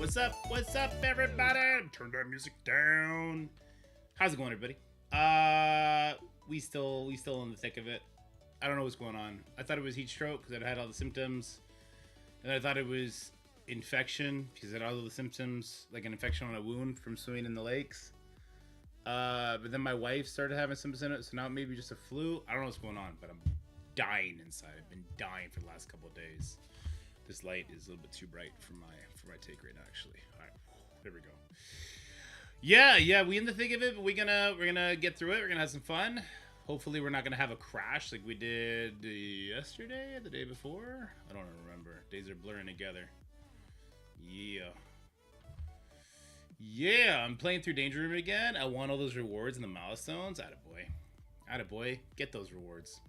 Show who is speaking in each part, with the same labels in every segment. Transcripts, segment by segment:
Speaker 1: What's up? What's up, everybody? Turn that music down. How's it going, everybody? We still in the thick of it. I don't know what's going on. I thought it was heat stroke because I had all the symptoms, and I thought it was infection because I had all the symptoms, like an infection on a wound from swimming in the lakes. But then my wife started having symptoms in it, so now it may be just a flu. I don't know what's going on, but I'm dying inside. I've been dying for the last couple of days. This light is a little bit too bright for my take right now, actually. All right, there we go. Yeah, we in the thick of it, but we're gonna get through it. We're gonna have some fun. Hopefully, we're not gonna have a crash like we did yesterday, the day before. I don't remember. Days are blurring together. Yeah, I'm playing through Danger Room again. I want all those rewards and the milestones. Attaboy. Get those rewards.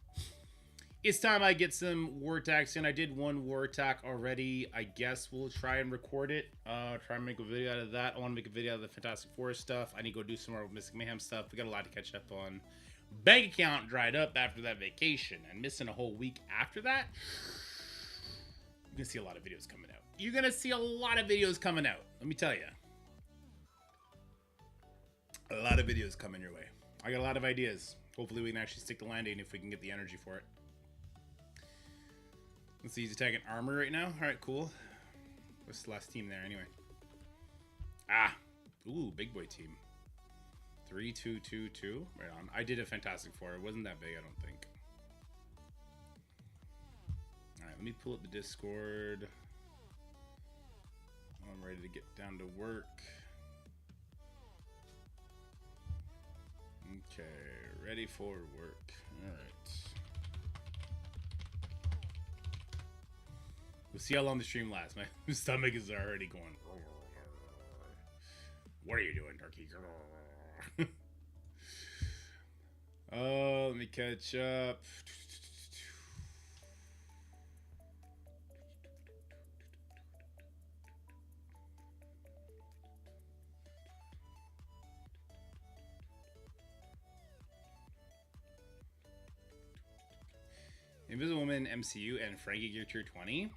Speaker 1: It's time I get some war attacks in. I did one war attack already. I guess we'll try and record it. Try and make a video out of that. I want to make a video out of the Fantastic Four stuff. I need to go do some more Mystic Mayhem stuff. We got a lot to catch up on. Bank account dried up after that vacation. And missing a whole week after that. You're going to see a lot of videos coming out. Let me tell you. A lot of videos coming your way. I got a lot of ideas. Hopefully we can actually stick the landing if we can get the energy for it. Let's see, he's attacking armor right now. All right, cool. What's the last team there anyway? Ooh, big boy team. 3-2-2-2. Right on. I did a Fantastic Four. It wasn't that big, I don't think. All right, let me pull up the Discord. I'm ready to get down to work. Okay, ready for work. All right. We'll see how long the stream lasts. My stomach is already going. What are you doing, turkey? Oh, let me catch up. Invisible Woman, MCU, and Frankie Gear Tier 20.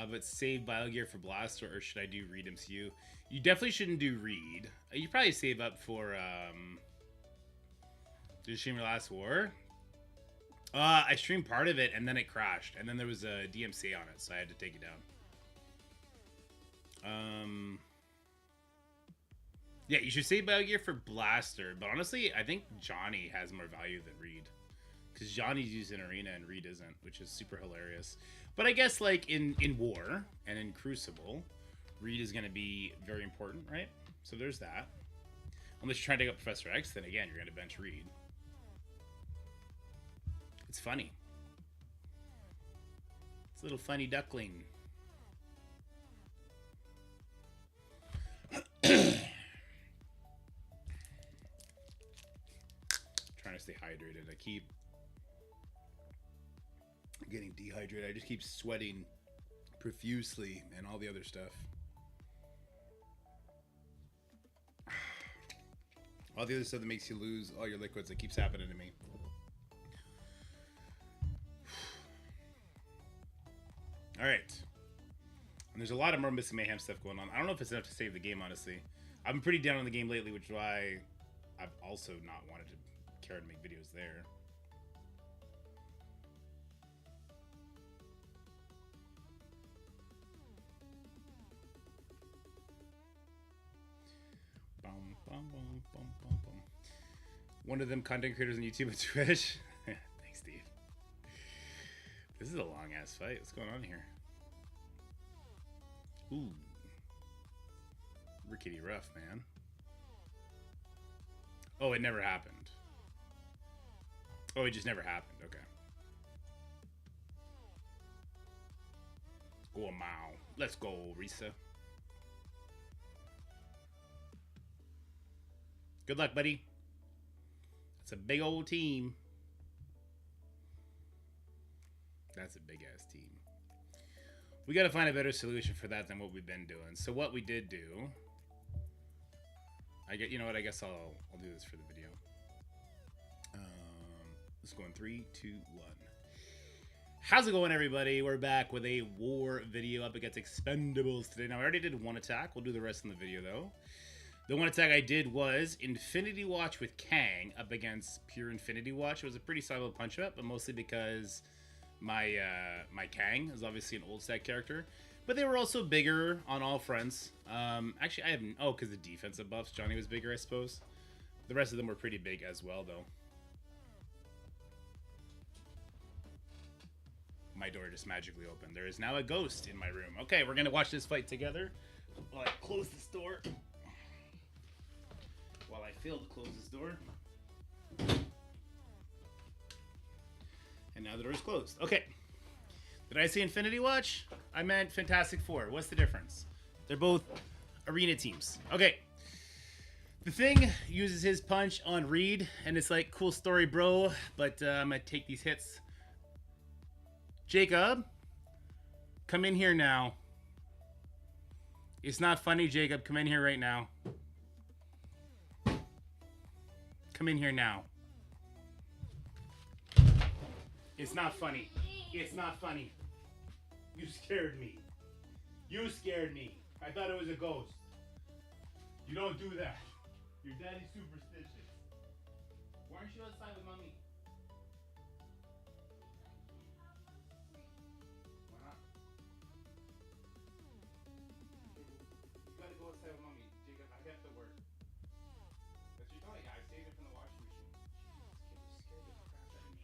Speaker 1: But save Biogear for Blast, or should I do Reed MCU? You definitely shouldn't do Reed. You probably save up for did you stream your last war? I streamed part of it and then it crashed, and then there was a DMCA on it, so I had to take it down. Yeah, you should save Biogear for Blaster, but honestly, I think Johnny has more value than Reed. Because Johnny's used in Arena and Reed isn't, which is super hilarious. But I guess, like, in War and in Crucible, Reed is going to be very important, right? So there's that. Unless you're trying to take up Professor X, then again, you're going to bench Reed. It's funny. It's a little funny duckling. Trying to stay hydrated. I keep getting dehydrated. I just keep sweating profusely and all the other stuff. All the other stuff that makes you lose all your liquids, that keeps happening to me. All right. And there's a lot of more Mystic Mayhem stuff going on. I don't know if it's enough to save the game, honestly. I've been pretty down on the game lately, which is why I've also not wanted to care to make videos there. One of them content creators on YouTube and Twitch. Thanks, Steve. This is a long ass fight. What's going on here? Ooh. Rickety rough, man. Oh, it never happened. Oh, it just never happened. Okay. Go a mile. Let's go, Risa. Good luck, buddy. It's a big old team. That's a big ass team. We got to find a better solution for that than what we've been doing. So what we did do, you know what? I guess I'll do this for the video. Let's go in 3, 2, 1. How's it going, everybody? We're back with a war video up against Expendables today. Now, I already did one attack. We'll do the rest in the video, though. The one attack I did was Infinity Watch with Kang up against Pure Infinity Watch. It was a pretty solid punch-up, but mostly because my Kang is obviously an old stack character. But they were also bigger on all fronts. Actually, I haven't... Oh, because the defensive buffs. Johnny was bigger, I suppose. The rest of them were pretty big as well, though. My door just magically opened. There is now a ghost in my room. Okay, we're going to watch this fight together. While I close this door. While I fail to close this door. And now the door is closed. Okay. Did I say Infinity Watch? I meant Fantastic Four. What's the difference? They're both arena teams. Okay. The Thing uses his punch on Reed, and it's like, cool story, bro, but I'm going to take these hits. Jacob, come in here now. It's not funny, Jacob. Come in here right now. Come in here now. It's not funny. It's not funny. You scared me. You scared me. I thought it was a ghost. You don't do that. Your daddy's superstitious. Why aren't you outside with mommy? Why not? You gotta go outside with mommy. Jacob, I have to work. That's your toy. I saved it from the washing machine. Jesus, kid, you scared the crap out of me.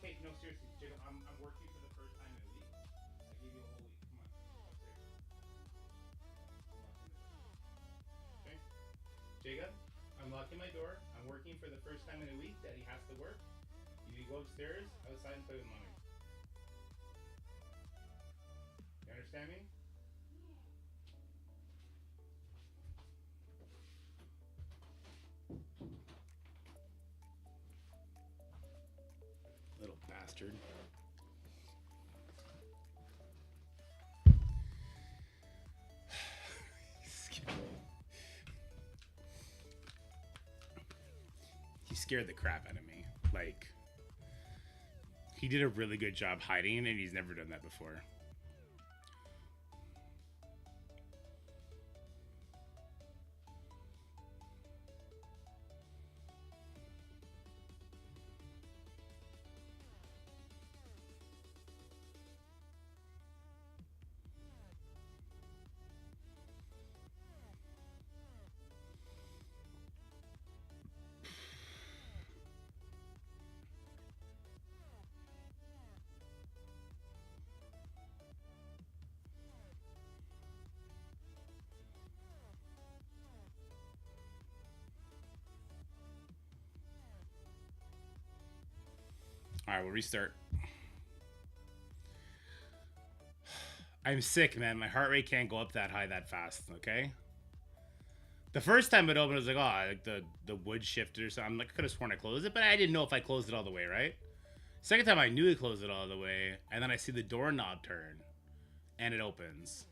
Speaker 1: Okay, no, seriously, Jacob, I'm working for the first time in a week. I gave you a whole week. Come on, upstairs. Okay? Jacob, I'm locking my door. I'm working for the first time in a week. Daddy has to work. You need to go upstairs, outside, and play with mommy. You understand me? Little bastard. He scared the crap out of me. Like, he did a really good job hiding, and he's never done that before. Alright, we'll restart. I'm sick, man. My heart rate can't go up that high that fast, okay? The first time it opened, I was like, oh, like the wood shifted or something. Like, I could have sworn I closed it, but I didn't know if I closed it all the way, right? Second time, I knew I closed it all the way, and then I see the doorknob turn, and it opens.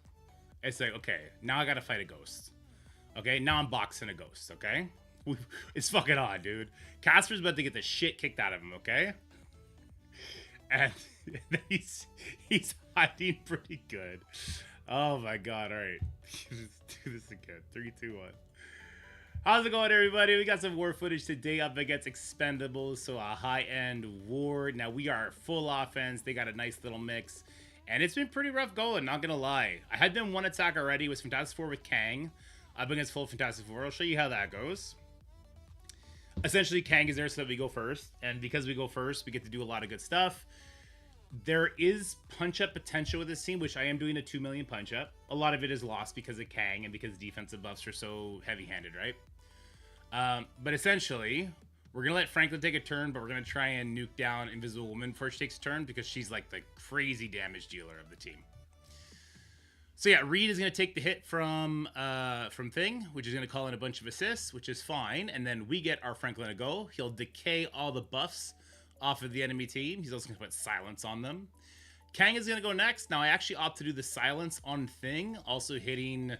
Speaker 1: It's like, okay, now I gotta fight a ghost. Okay, now I'm boxing a ghost, okay? It's fucking on, dude. Casper's about to get the shit kicked out of him, okay? And he's hiding pretty good. Oh my god, alright. Let's do this again. 3, 2, 1. How's it going, everybody? We got some war footage today up against Expendables, so a high-end war. Now, we are full offense. They got a nice little mix. And it's been pretty rough going, not gonna lie. I had done one attack already. It was Fantastic Four with Kang up against full Fantastic Four. I'll show you how that goes. Essentially, Kang is there so that we go first. And because we go first, we get to do a lot of good stuff. There is punch-up potential with this team, which I am doing a 2 million punch-up. A lot of it is lost because of Kang and because defensive buffs are so heavy-handed, right? But essentially, we're going to let Franklin take a turn, but we're going to try and nuke down Invisible Woman before she takes a turn because she's like the crazy damage dealer of the team. So yeah, Reed is going to take the hit from Thing, which is going to call in a bunch of assists, which is fine. And then we get our Franklin to go. He'll decay all the buffs off of the enemy team. He's also going to put silence on them. Kang is going to go next. Now, I actually opt to do the silence on Thing, also hitting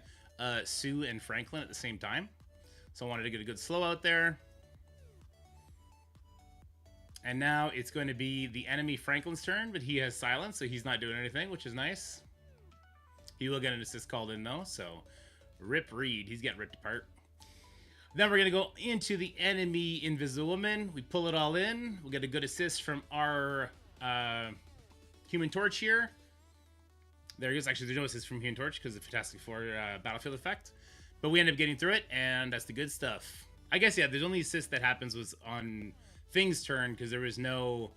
Speaker 1: Sue and Franklin at the same time. So I wanted to get a good slow out there. And now it's going to be the enemy Franklin's turn, but he has silence, so he's not doing anything, which is nice. He will get an assist called in, though, so rip Reed. He's getting ripped apart. Then we're going to go into the enemy Invisiwoman. We pull it all in. We'll get a good assist from our Human Torch here. There he is. Actually, there's no assist from Human Torch because of the Fantastic Four battlefield effect. But we end up getting through it, and that's the good stuff. I guess, yeah, there's only assist that happens was on Thing's turn because there was no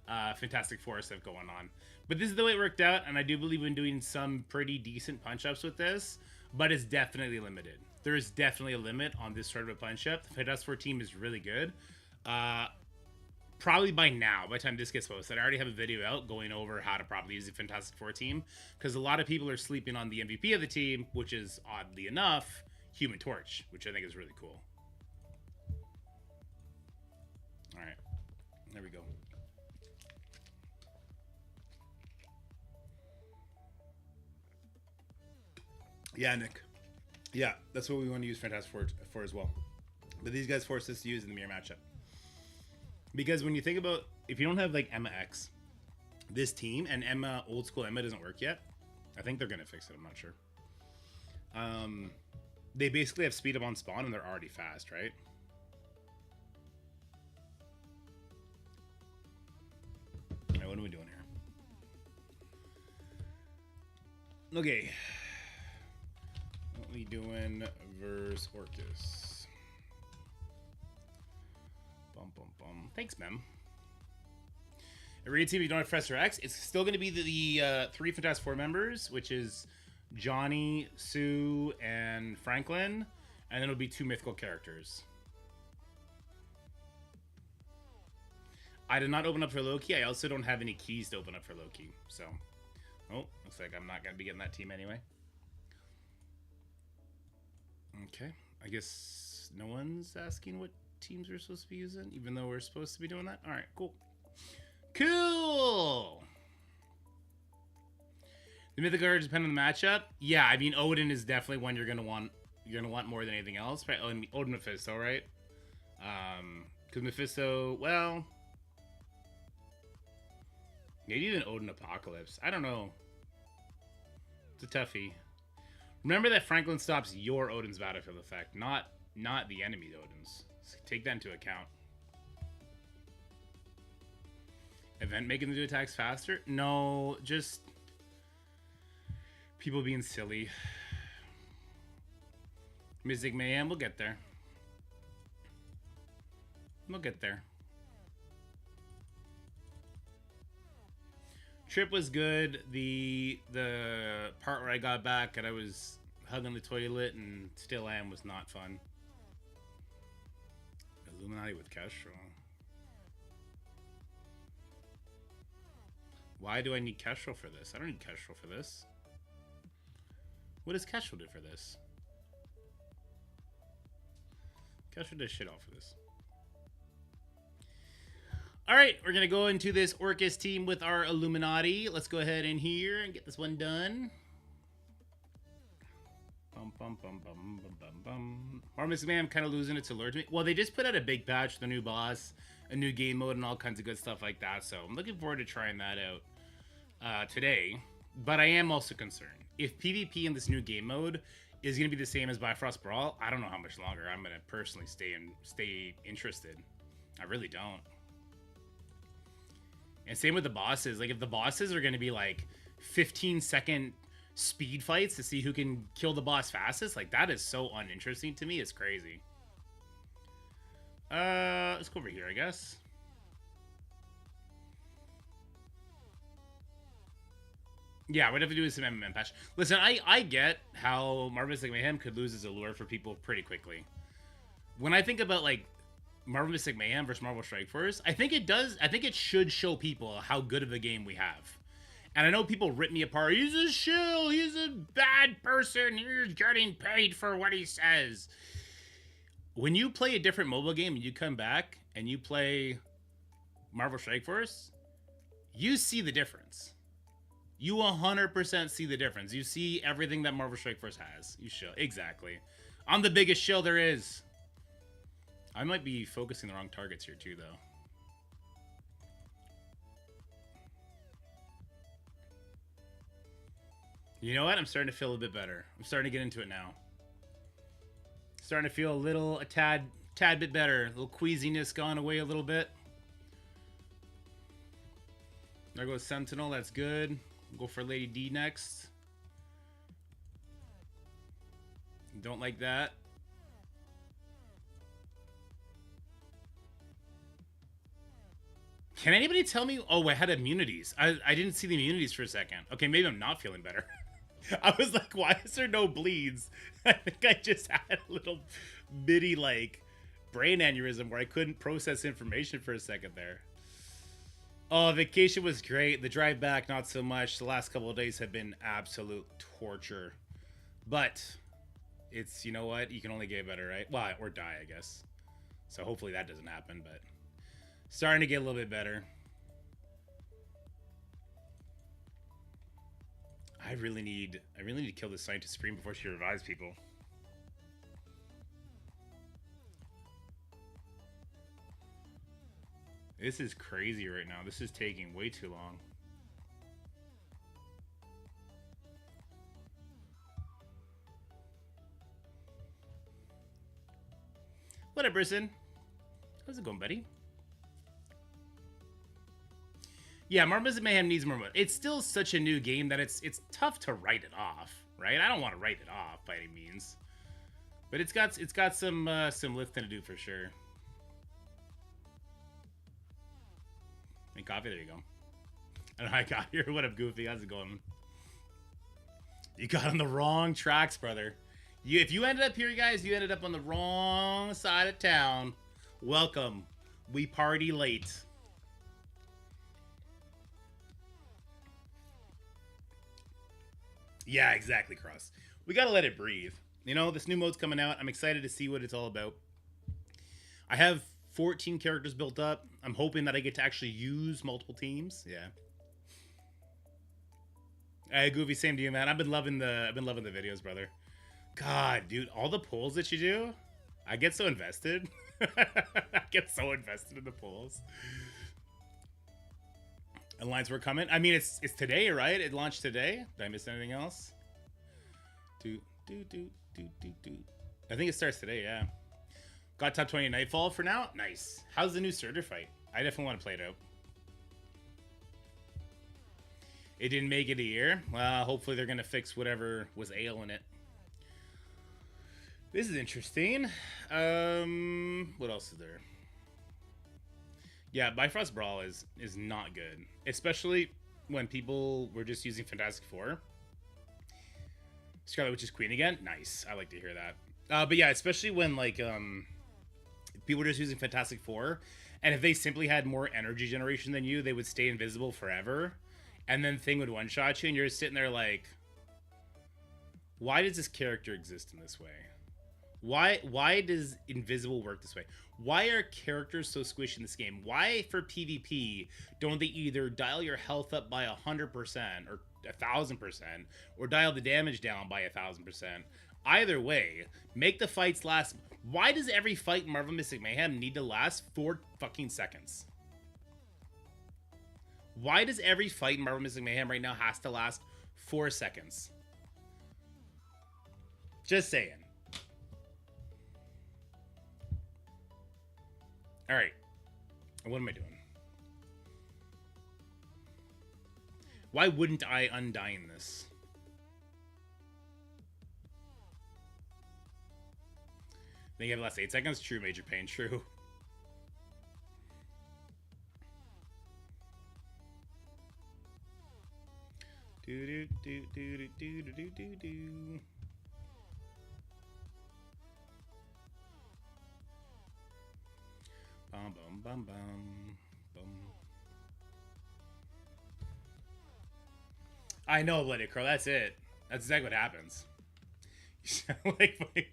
Speaker 1: Fantastic Four stuff going on. But this is the way it worked out, and I do believe in doing some pretty decent punch-ups with this, but it's definitely limited. There is definitely a limit on this sort of a punch-up. The Fantastic Four team is really good. Probably by now, by the time this gets posted, I already have a video out going over how to properly use the Fantastic Four team, because a lot of people are sleeping on the MVP of the team, which is, oddly enough, Human Torch, which I think is really cool. All right, there we go. Yeah, Nick. Yeah, that's what we want to use Fantastic Four for as well. But these guys force us to use in the mirror matchup. Because when you think about, if you don't have like Emma X, this team, and Emma, old school Emma doesn't work yet. I think they're going to fix it, I'm not sure. They basically have speed up on spawn and they're already fast, right? Alright, what are we doing here? Okay. What we doing versus Orcus? Bum, bum, bum. Thanks, Mem. Every team you don't have Professor X, it's still going to be the 3 Fantastic Four members, which is Johnny, Sue, and Franklin, and then it'll be 2 mythical characters. I did not open up for Loki. I also don't have any keys to open up for Loki, so... Oh, looks like I'm not going to be getting that team anyway. Okay, I guess no one's asking what teams we're supposed to be using, even though we're supposed to be doing that. All right, cool. Cool! The Mythic cards depend on the matchup. Yeah, I mean, Odin is definitely one you're gonna want more than anything else, right? Oh, Odin Mephisto, right? Because Mephisto, well... Maybe even Odin Apocalypse. I don't know. It's a toughie. Remember that Franklin stops your Odin's battlefield effect, not the enemy Odin's. So take that into account. Event making them do attacks faster? No, just people being silly. Mystic Mayhem, we'll get there. We'll get there. Trip was good. The part where I got back and I was hugging the toilet and still am was not fun. Illuminati with Kestrel. Why do I need Kestrel for this? I don't need Kestrel for this. What does Kestrel do for this? Kestrel does shit all for this. Alright, we're going to go into this Orcus team with our Illuminati. Let's go ahead in here and get this one done. Bum, bum, bum, bum, bum, bum, bum. Mystic Mayhem, I'm kind of losing it to Lord. Well, they just put out a big patch, the new boss, a new game mode, and all kinds of good stuff like that. So I'm looking forward to trying that out today. But I am also concerned. If PvP in this new game mode is going to be the same as Bifrost Brawl, I don't know how much longer I'm going to personally stay interested. I really don't. And same with the bosses. Like, if the bosses are going to be, like, 15-second speed fights to see who can kill the boss fastest, like, that is so uninteresting to me. It's crazy. Let's go over here, I guess. Yeah, we'd have to do some MMM patch. Listen, I get how Mystic Mayhem could lose his allure for people pretty quickly. When I think about, like, Marvel Mystic Mayhem versus Marvel Strike Force, I think it should show people how good of a game we have. And I know people rip me apart. He's a shill. He's a bad person. He's getting paid for what he says. When you play a different mobile game and you come back and you play Marvel Strike Force, you see the difference. You 100% see the difference. You see everything that Marvel Strike Force has. You shill. Exactly. I'm the biggest shill there is. I might be focusing the wrong targets here too, though. You know what? I'm starting to feel a bit better. I'm starting to get into it now. Starting to feel a tad bit better. A little queasiness gone away a little bit. There goes Sentinel. That's good. We'll go for Lady D next. Don't like that. Can anybody tell me? Oh, I had immunities. I didn't see the immunities for a second. Okay, maybe I'm not feeling better. I was like, why is there no bleeds? I think I just had a little bitty, like, brain aneurysm where I couldn't process information for a second there. Oh, vacation was great. The drive back, not so much. The last couple of days have been absolute torture. But it's, you know what? You can only get better, right? Well, or die, I guess. So hopefully that doesn't happen, but starting to get a little bit better. I really need to kill this scientist Scream before she revives people. This is crazy right now. This is taking way too long. What up, Brisson? How's it going, buddy? Yeah, Mystic Mayhem needs more mode. It's still such a new game that it's tough to write it off, right? I don't want to write it off by any means, but it's got some lifting to do for sure. And coffee, there you go. I don't know how I got here. What up, Goofy? How's it going? You got on the wrong tracks, brother. If you ended up here, guys, you ended up on the wrong side of town. Welcome. We party late. Yeah, exactly, Cross. We gotta let it breathe. You know, this new mode's coming out. I'm excited to see what it's all about. I have 14 characters built up. I'm hoping that I get to actually use multiple teams. Yeah. Hey, Goofy, same to you, man. I've been loving the videos, brother. God, dude, all the polls that you do, I get so invested. I get so invested in the polls. Alliance, we're coming. I mean, it's today, right? It launched today. Did I miss anything else? I think it starts today, yeah. Got top 20 Nightfall for now. Nice. How's the new Surtur fight? I definitely want to play it out. It didn't make it a year. Well, hopefully they're going to fix whatever was ailing it. This is interesting. What else is there? Yeah, Bifrost Brawl is not good. Especially when people were just using Fantastic Four. Scarlet Witch is Queen again? Nice. I like to hear that. But yeah, especially when, like, people were just using Fantastic Four. And if they simply had more energy generation than you, they would stay invisible forever. And then Thing would one-shot you, and you're just sitting there like, why does this character exist in this way? Why does invisible work this way? Why are characters so squishy in this game? Why, for PvP, don't they either dial your health up by 100% or 1,000%, or dial the damage down by 1,000%? Either way, make the fights last. Why does every fight in Marvel Mystic Mayhem need to last 4 fucking seconds? Why does every fight in Marvel Mystic Mayhem right now has to last 4 seconds? Just saying. All right. What am I doing? Why wouldn't I undying this? Then you have last 8 seconds. True, Major Pain. True. Do do do do do do do do do. Bum bum bum bum bum. I know, Let It Crow. That's it. That's exactly what happens. You sound like my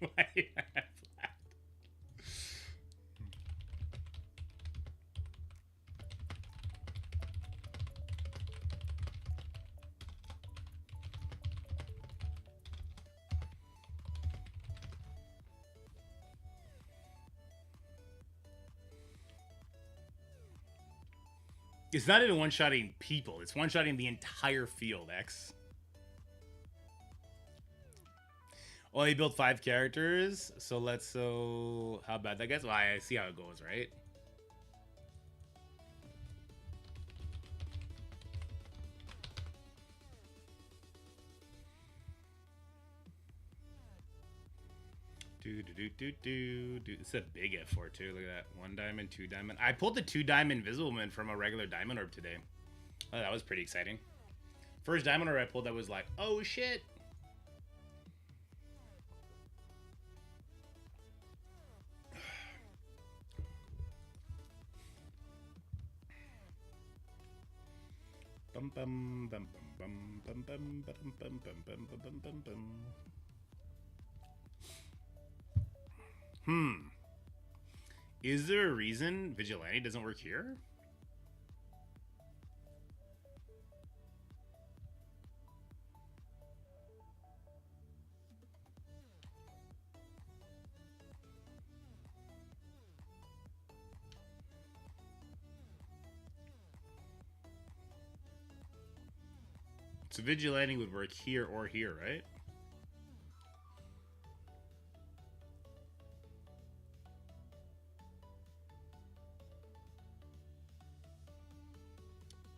Speaker 1: It's not even one-shotting people. It's one-shotting the entire field, X. Oh, he built 5 characters. So how bad that gets? Well, I see how it goes, right? It's a big F4 too. Look at that. 1 diamond, 2 diamond. I pulled the 2 diamond Invisible Man from a regular diamond orb today. Oh, that was pretty exciting. First diamond orb I pulled that was like, oh shit. Bum bum bum bum bum bum bum bum bum bum bum bum bum. Is there a reason Vigilante doesn't work here? So Vigilante would work here or here, right?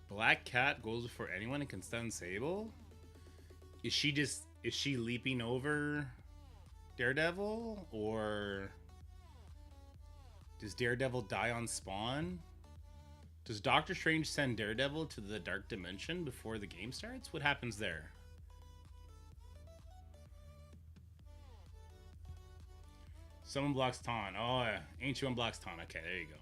Speaker 1: Black Cat goes before anyone and can stun Sable? Is she leaping over Daredevil? Or does Daredevil die on spawn? Does Doctor Strange send Daredevil to the Dark Dimension before the game starts? What happens there? Someone blocks Taunt. Oh, yeah. Ancient one blocks Taunt. Okay, there you go.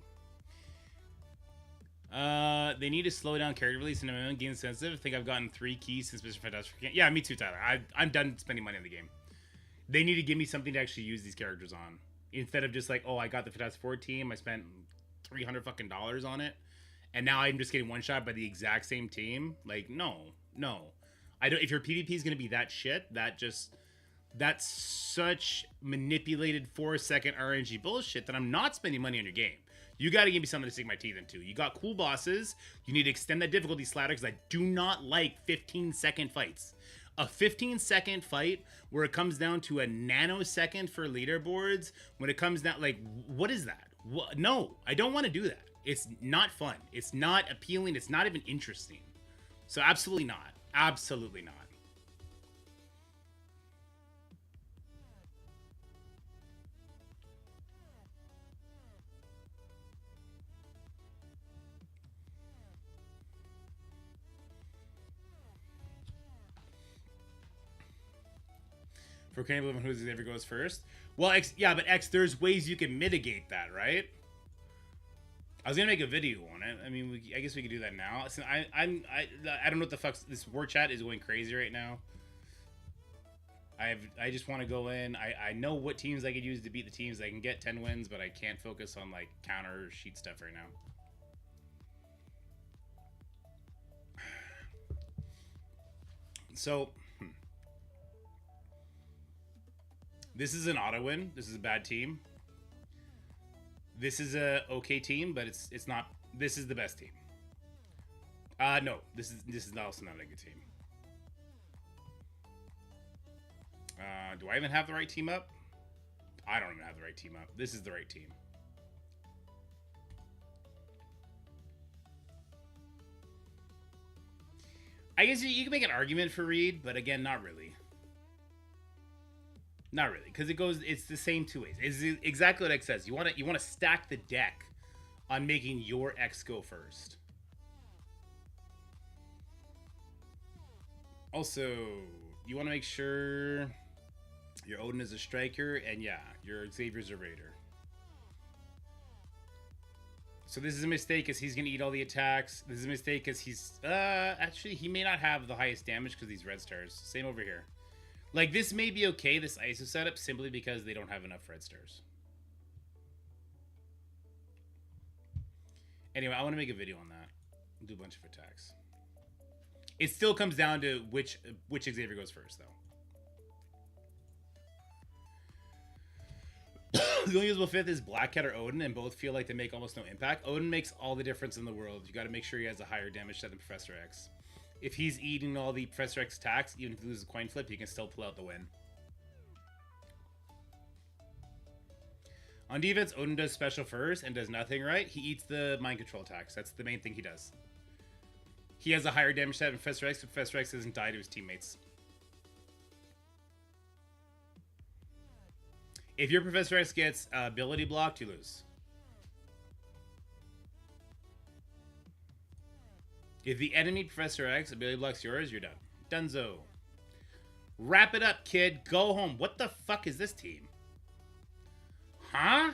Speaker 1: They need to slow down character release and I'm game sensitive. I think I've gotten 3 keys since Mr. Fantastic. Yeah, me too, Tyler. I'm done spending money on the game. They need to give me something to actually use these characters on. Instead of just like, oh, I got the Fantastic Four team. I spent $300 fucking on it. And now I'm just getting one shot by the exact same team. Like, no. I don't. If your PvP is gonna be that shit, that's such manipulated 4-second RNG bullshit that I'm not spending money on your game. You got to give me something to sink my teeth into. You got cool bosses. You need to extend that difficulty slider because I do not like 15-second fights. A 15-second fight where it comes down to a nanosecond for leaderboards. When it comes down, like, what is that? No, I don't want to do that. It's not fun. It's not appealing. It's not even interesting. So absolutely not. Absolutely not. For Can't Believe Who Xavier goes first. Well, yeah, but there's ways you can mitigate that, right? I was gonna make a video on it. I mean, I guess we could do that now. So I don't know what the fuck. This war chat is going crazy right now. I just want to go in. I know what teams I could use to beat the teams. I can get 10 wins, but I can't focus on like counter sheet stuff right now. So. This is an auto win. This is a bad team. This is a okay team, but it's not. This is the best team. No, this is also not a good team. Do I even have the right team up? I don't even have the right team up. This is the right team. I guess you can make an argument for Reed, but again, not really. Not really, because it's the same 2 ways. It's exactly what X says. You want to stack the deck on making your X go first. Also, you want to make sure your Odin is a striker, and yeah, your Xavier's a raider. So this is a mistake because he's going to eat all the attacks. This is a mistake because he's... actually, he may not have the highest damage because he's red stars. Same over here. Like, this may be okay, this ISO setup, simply because they don't have enough red stars. Anyway, I want to make a video on that. Do a bunch of attacks. It still comes down to which Xavier goes first, though. The only usable 5th is Black Cat or Odin, and both feel like they make almost no impact. Odin makes all the difference in the world. You got to make sure he has a higher damage set than Professor X. If he's eating all the Professor X attacks, even if he loses a coin flip, he can still pull out the win. On defense, Odin does special first and does nothing right. He eats the mind control attacks. That's the main thing he does. He has a higher damage stat than Professor X, but Professor X doesn't die to his teammates. If your Professor X gets ability blocked, you lose. If the enemy Professor X ability blocks yours, you're done. Dunzo. Wrap it up, kid. Go home. What the fuck is this team? Huh?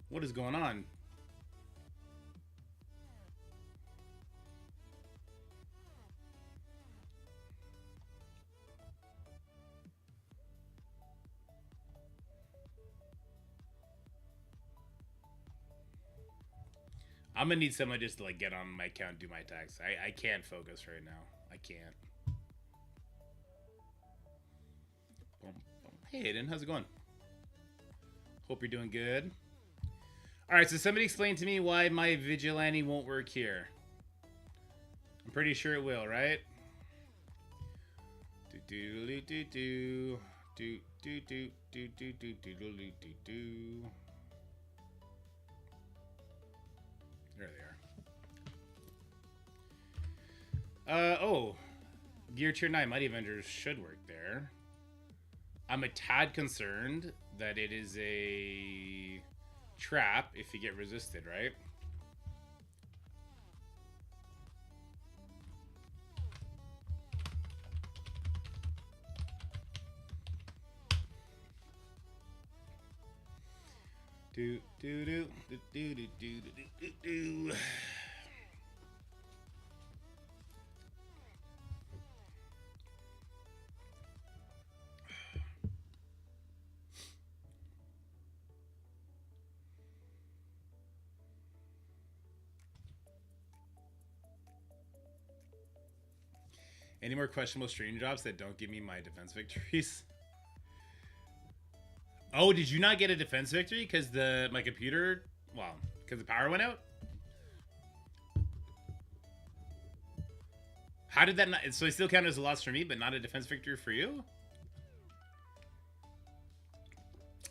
Speaker 1: What is going on? I'm gonna need someone just to like get on my account and do my attacks. I can't focus right now. I can't. Hey Aiden, how's it going? Hope you're doing good. Alright, so somebody explain to me why my Vigilante won't work here. I'm pretty sure it will, right? There they are. Oh. Gear Tier 9 Mighty Avengers should work there. I'm a tad concerned that it is a trap if you get resisted, right? Do do do do do do do do do. Any more questionable stream jobs that don't give me my defense victories? Oh, did you not get a defense victory because my computer, well, because the power went out? How did that not? So it still counted as a loss for me, but not a defense victory for you?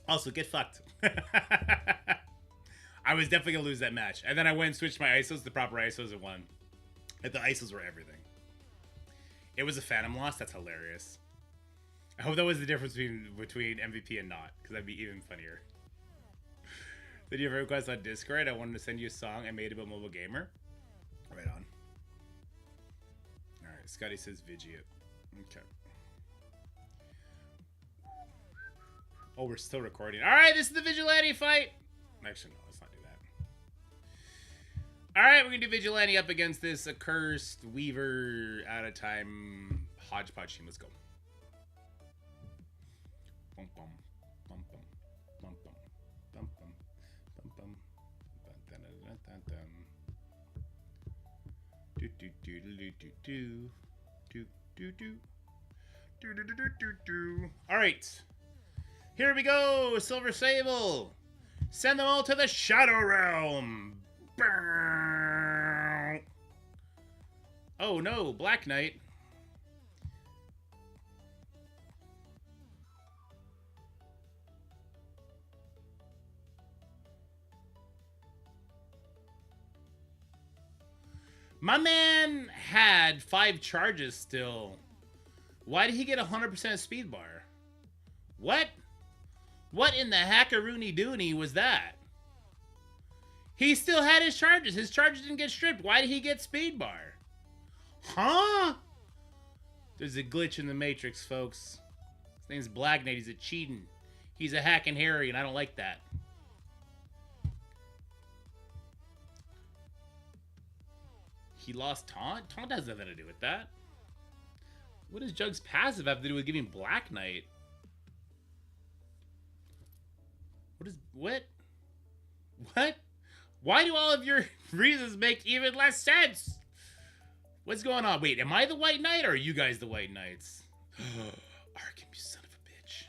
Speaker 1: Also, get fucked. I was definitely gonna lose that match, and then I went and switched my ISOs, the proper ISOs, and won. But the ISOs were everything. It was a phantom loss. That's hilarious. I hope that was the difference between MVP and not, because that'd be even funnier. Did you have a request on Discord? I wanted to send you a song I made about Mobile Gamer. Right on. Alright, Scotty says Vigiate. Okay. Oh, we're still recording. Alright, this is the Vigilante fight! Actually, no, let's not do that. Alright, we're gonna do Vigilante up against this accursed Weaver out of time hodgepodge team. Let's go. Bum, bum, bum, bum, bum, bum, bum, bum, bum, bum, dun, dun, dun, dun, dun. Do do do do do do do do do do do do do do. All right, here we go. Silver Sable, send them all to the Shadow Realm. Oh no, Black Knight. My man had 5 charges still. Why did he get 100% speed bar? What? What in the hackaroony doony was that? He still had his charges. His charges didn't get stripped. Why did he get speed bar? Huh? There's a glitch in the Matrix, folks. His name's Black Knight. He's a cheating. He's a hacking Harry, and I don't like that. He lost Taunt? Taunt has nothing to do with that. What does Jug's passive have to do with giving Black Knight? What? Why do all of your reasons make even less sense? What's going on? Wait, am I the White Knight or are you guys the White Knights? Arkham, you son of a bitch.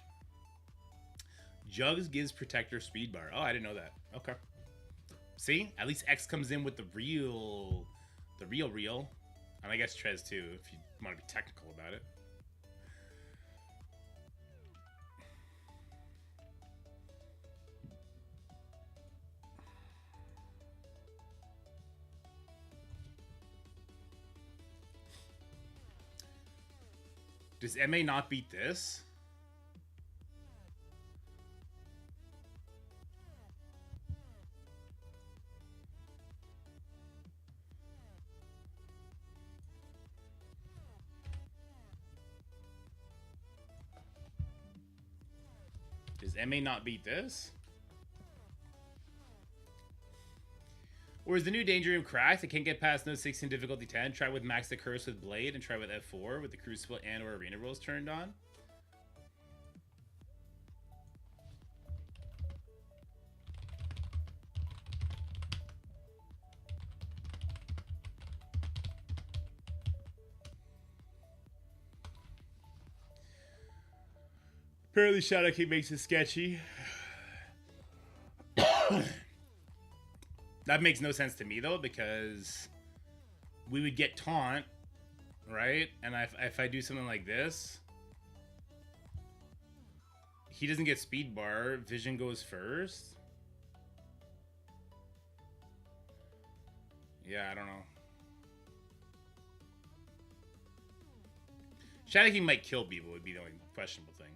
Speaker 1: Jugs gives Protector speed bar. Oh, I didn't know that. Okay. See? At least X comes in with the real. And I guess Trez too, if you want to be technical about it. Does MA not beat this? Does MA not beat this? Or is the new Danger Room cracked? I can't get past no 16 difficulty 10. Try with Max the Curse with Blade and try with F4 with the Crucible and or Arena Rules turned on. Apparently Shadow King makes it sketchy. That makes no sense to me, though, because we would get taunt, right? And if I do something like this, he doesn't get speed bar. Vision goes first. Yeah, I don't know. Shadow King might kill people would be the only questionable thing.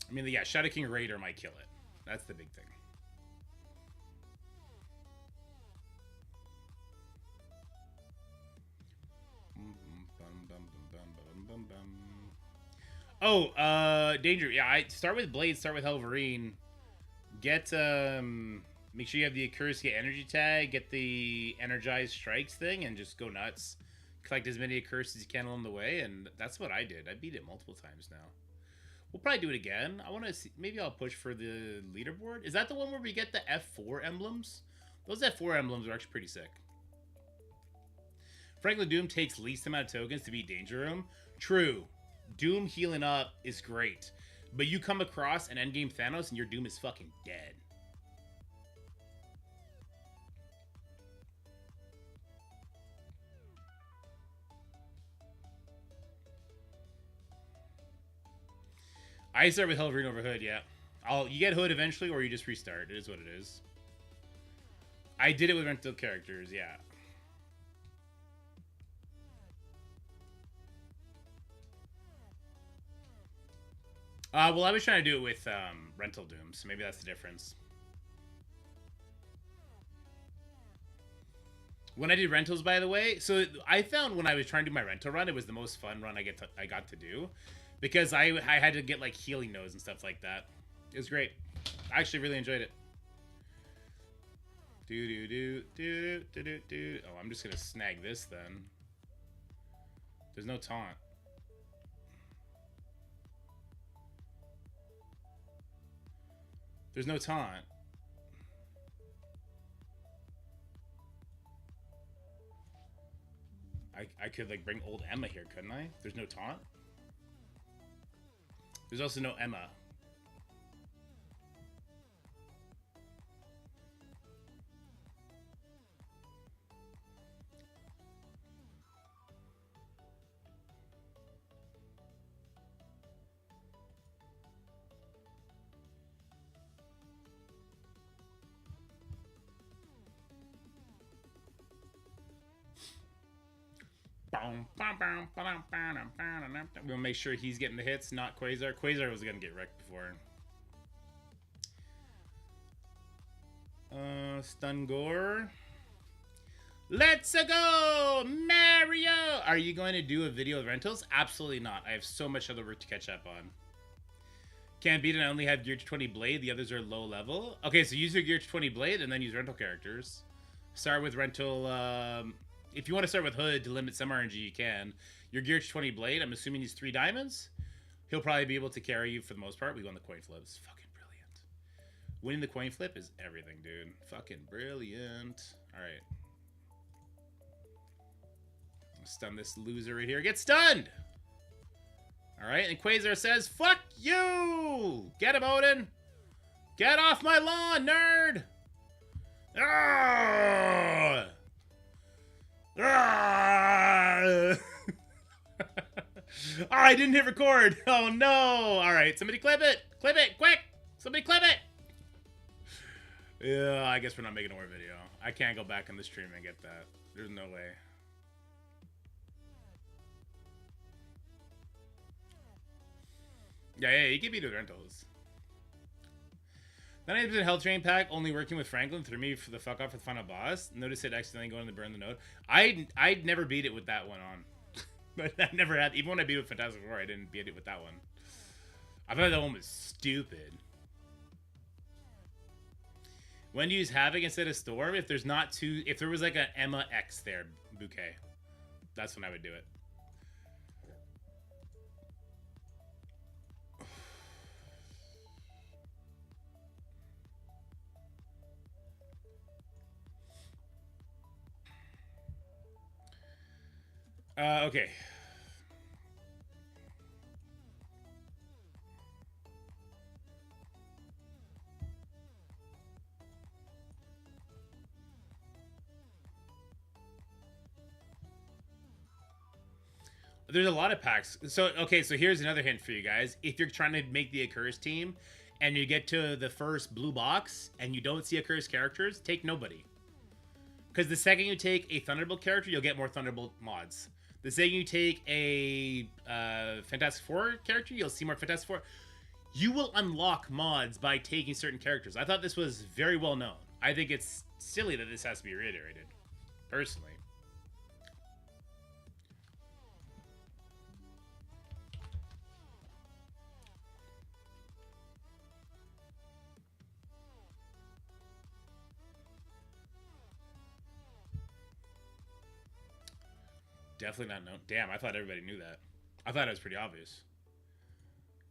Speaker 1: I mean, yeah, Shadow King Raider might kill it. That's the big thing. Oh, Danger. Yeah, I start with Blade, start with Helverine. Get, make sure you have the Accuracy Energy tag, get the Energized Strikes thing, and just go nuts. Collect as many Accuracies as you can along the way, and that's what I did. I beat it multiple times now. We'll probably do it again. I want to see. Maybe I'll push for the leaderboard. Is that the one where we get the F4 emblems? Those F4 emblems are actually pretty sick. Franklin Doom takes least amount of tokens to beat Danger Room. True. Doom healing up is great. But you come across an endgame Thanos and your Doom is fucking dead. I start with Helverine over Hood, yeah. You get Hood eventually, or you just restart. It is what it is. I did it with rental characters, yeah. Well, I was trying to do it with rental Doom, so maybe that's the difference. When I did rentals, by the way, so I found when I was trying to do my rental run, it was the most fun run I got to do. Because I had to get, like, healing nodes and stuff like that. It was great. I actually really enjoyed it. Oh, I'm just going to snag this, then. There's no taunt. There's no taunt. I could, like, bring old Emma here, couldn't I? There's no taunt? There's also no Emma. We'll make sure he's getting the hits, not Quasar. Quasar was gonna get wrecked before. Stun Gore. Let's go, Mario! Are you going to do a video of rentals? Absolutely not. I have so much other work to catch up on. Can't beat it. I only have Gear 20 Blade. The others are low level. Okay, so use your Gear 20 Blade and then use rental characters. Start with rental. If you want to start with Hood to limit some RNG, you can. Your Gear 20 Blade, I'm assuming he's 3 diamonds. He'll probably be able to carry you for the most part. We won the coin flip. It's fucking brilliant. Winning the coin flip is everything, dude. Fucking brilliant. All right. Stun this loser right here. Get stunned! Alright, and Quasar says, fuck you! Get him, Odin! Get off my lawn, nerd! Ah! Ah! Oh, I didn't hit record! Oh no! Alright, somebody clip it! Clip it, quick! Somebody clip it! Yeah, I guess we're not making a more video. I can't go back on the stream and get that. There's no way. Yeah, you can beat with rentals. 90% health train pack, only working with Franklin, threw me for the fuck off for the final boss. Notice it accidentally going to burn the node. I'd never beat it with that one on. But I never had, even when I beat it with Fantastic Four, I didn't beat it with that one. I thought that one was stupid. When to use Havoc instead of Storm? If there's not two, if there was like an Emma X there, Bouquet. That's when I would do it. Okay. There's a lot of packs. So, okay, so here's another hint for you guys. If you're trying to make the Accursed team and you get to the first blue box and you don't see Accursed characters, take nobody. Because the second you take a Thunderbolt character, you'll get more Thunderbolt mods. The second you take a Fantastic Four character, you'll see more Fantastic Four. You will unlock mods by taking certain characters. I thought this was very well known. I think it's silly that this has to be reiterated, personally. Definitely not known. Damn, I thought everybody knew that. I thought it was pretty obvious.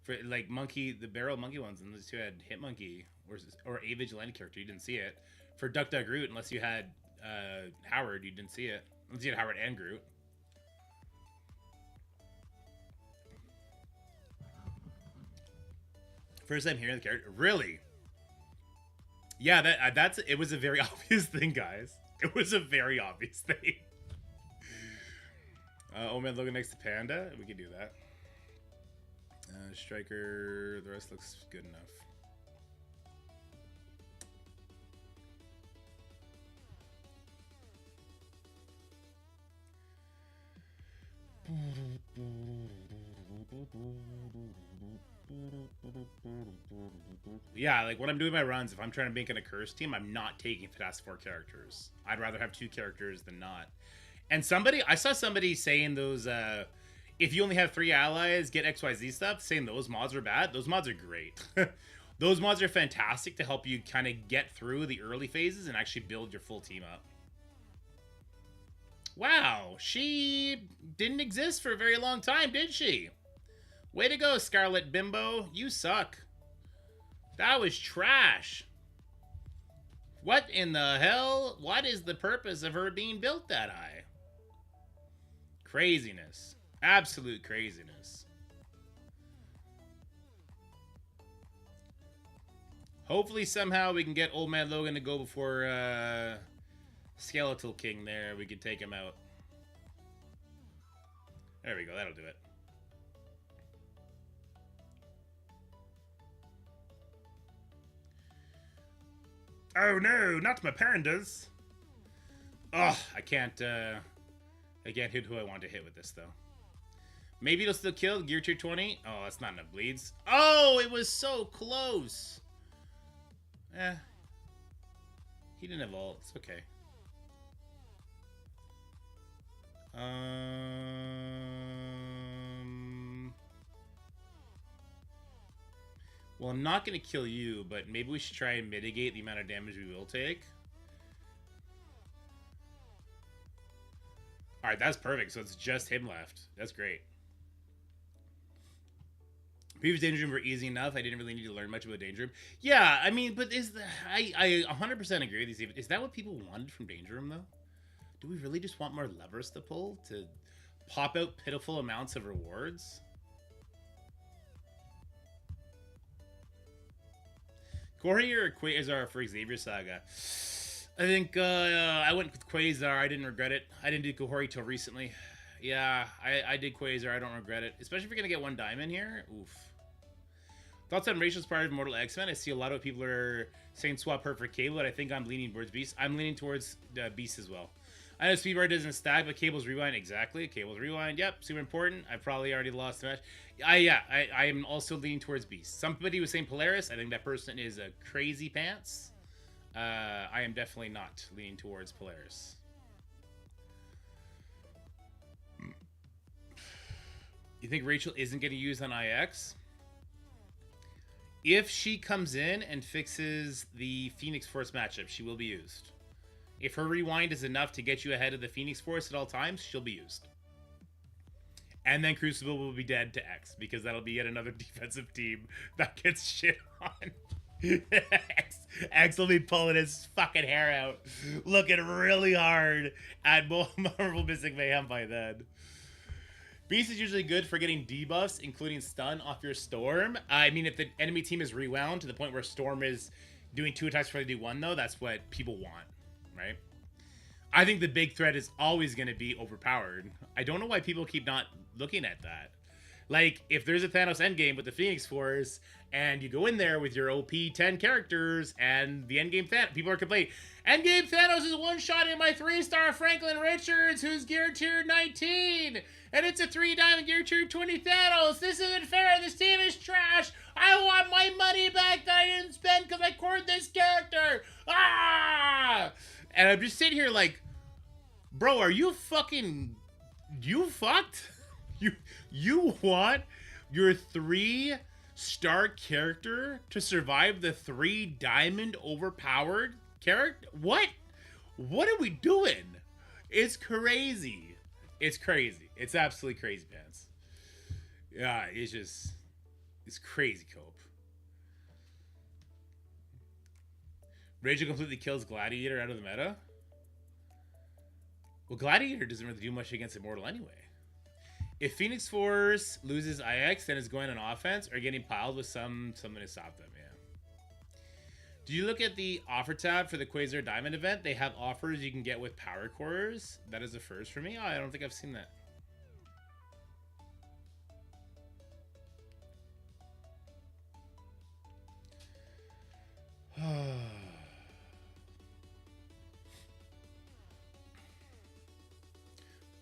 Speaker 1: For like Monkey, the Barrel Monkey ones, and those two had Hit Monkey or a Vigilante character, you didn't see it. For Duck Duck Groot, unless you had Howard, you didn't see it. Unless you had Howard and Groot. First time hearing the character, really? Yeah, that's it. Was a very obvious thing, guys. It was a very obvious thing. Old Man Logan next to Panda. We could do that. Striker. The rest looks good enough. Yeah, like when I'm doing my runs, if I'm trying to make an Accursed team, I'm not taking Fantastic Four characters. I'd rather have 2 characters than not. And I saw somebody saying those, if you only have 3 allies, get XYZ stuff, saying those mods are bad. Those mods are great. Those mods are fantastic to help you kind of get through the early phases and actually build your full team up. Wow, she didn't exist for a very long time, did she? Way to go, Scarlet Bimbo. You suck. That was trash. What in the hell? What is the purpose of her being built that high? Craziness. Absolute craziness. Hopefully somehow we can get Old Man Logan to go before Skeletal King there. We can take him out. There we go. That'll do it. Oh no, not my pandas. Oh, I can't hit who I want to hit with this though. Maybe it'll still kill. Gear tier 20. Oh, that's not enough bleeds. Oh, it was so close. He didn't have ult. It's okay. Well, I'm not going to kill you, but maybe we should try and mitigate the amount of damage we will take. Alright, that's perfect. So it's just him left. That's great. Previous Danger Room were easy enough. I didn't really need to learn much about Danger Room. Yeah, I mean, but I 100% agree with these. Is that what people wanted from Danger Room, though? Do we really just want more levers to pull to pop out pitiful amounts of rewards? Corey or Quasar for Xavier Saga? I think I went with Quasar. I didn't regret it. I didn't do Kahori till recently. Yeah, I did Quasar. I don't regret it. Especially if you're going to get 1 diamond here. Oof. Thoughts on Rachel's part of Mortal X-Men? I see a lot of people are saying swap her for Cable, but I think I'm leaning towards Beast. I'm leaning towards Beast as well. I know Speedbar doesn't stack, but Cable's Rewind, exactly. Cable's Rewind, yep, super important. I probably already lost the match. I am also leaning towards Beast. Somebody was saying Polaris. I think that person is a crazy pants. I am definitely not leaning towards Polaris. You think Rachel isn't getting used on IX? If she comes in and fixes the Phoenix Force matchup, she will be used. If her rewind is enough to get you ahead of the Phoenix Force at all times, she'll be used. And then Crucible will be dead to X, because that'll be yet another defensive team that gets shit on. X will be pulling his fucking hair out, looking really hard at Marvel Mystic Mayhem by then. Beast is usually good for getting debuffs, including stun off your Storm. I mean, if the enemy team is rewound to the point where Storm is doing 2 attacks before they do 1, though, that's what people want, right? I think the big threat is always going to be overpowered. I don't know why people keep not looking at that. Like, if there's a Thanos endgame with the Phoenix Force, and you go in there with your OP 10 characters, and the endgame Thanos, people are complaining, endgame Thanos is one-shotting my 3-star Franklin Richards, who's gear tier 19, and it's a 3-diamond gear tier 20 Thanos. This isn't fair. This team is trash. I want my money back that I didn't spend because I cored this character. Ah! And I'm just sitting here like, bro, are you fucking... You fucked? You want your 3-star character to survive the 3-diamond overpowered character? What? What are we doing? It's crazy. It's crazy. It's absolutely crazy, pants. Yeah, it's just... It's crazy, Cope. Rachel completely kills Gladiator out of the meta? Well, Gladiator doesn't really do much against Immortal anyway. If Phoenix Force loses IX, then is going on offense or getting piled with something to stop them, yeah. Do you look at the offer tab for the Quasar Diamond event? They have offers you can get with power cores. That is a first for me. Oh, I don't think I've seen that.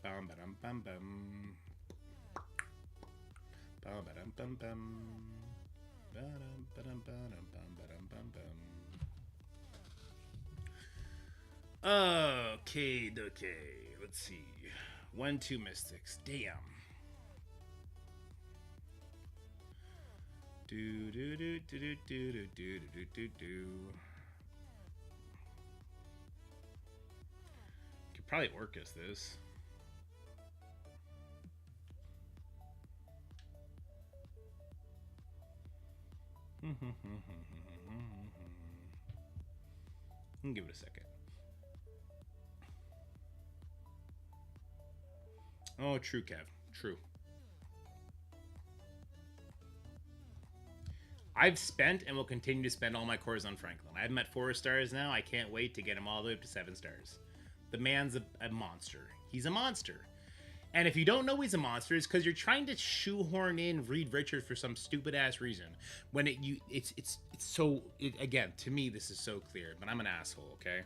Speaker 1: Bum ba-dum bum bum. Bum ba-dum bum bum. Ba-dum ba-dum ba-dum bum ba-dum bum bum. Okay. Let's see. 1-2 Mystics. Damn. Do do do do do do do do do do do. Could probably Orcus this. Give it a second. Oh, true, Kev. True. I've spent and will continue to spend all my cores on Franklin. I'm at 4 stars now. I can't wait to get him all the way up to 7 stars. The man's a monster. He's a monster. And if you don't know he's a monster, it's because you're trying to shoehorn in Reed Richards for some stupid ass reason. When again, to me this is so clear, but I'm an asshole, okay?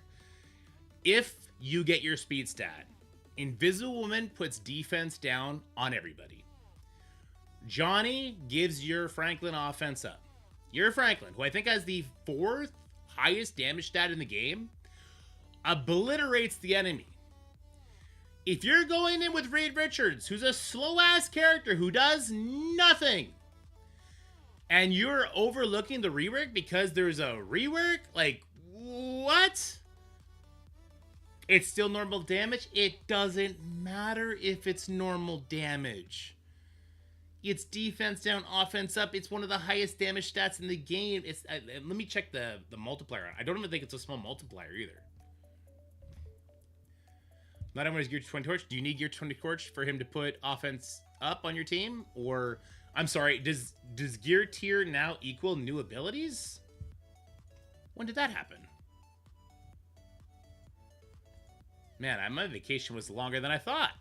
Speaker 1: If you get your speed stat, Invisible Woman puts defense down on everybody. Johnny gives your Franklin offense up. Your Franklin, who I think has the 4th highest damage stat in the game, obliterates the enemy. If you're going in with Reed Richards, who's a slow-ass character who does nothing, and you're overlooking the rework because there's a rework, like, what? It's still normal damage? It doesn't matter if it's normal damage. It's defense down, offense up. It's one of the highest damage stats in the game. It's let me check the multiplier. I don't even think it's a small multiplier either. Not everyone has Gear 20 Torch. Do you need Gear 20 Torch for him to put offense up on your team? Or, I'm sorry, does Gear Tier now equal new abilities? When did that happen? Man, my vacation was longer than I thought.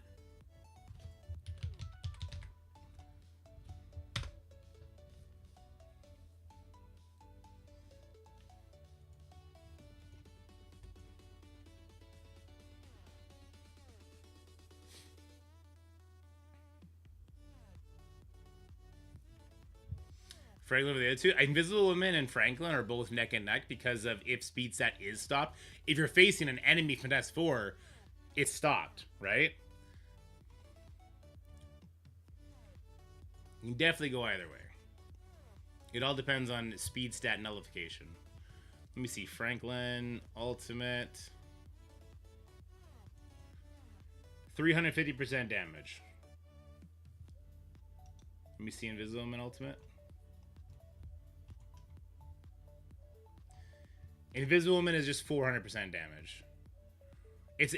Speaker 1: Franklin over the other two. Invisible Woman and Franklin are both neck and neck because of if speed stat is stopped. If you're facing an enemy Fantastic Four, it's stopped, right? You can definitely go either way. It all depends on speed stat nullification. Let me see. Franklin, Ultimate. 350% damage. Let me see Invisible Woman Ultimate. Invisible Woman is just 400% damage. It's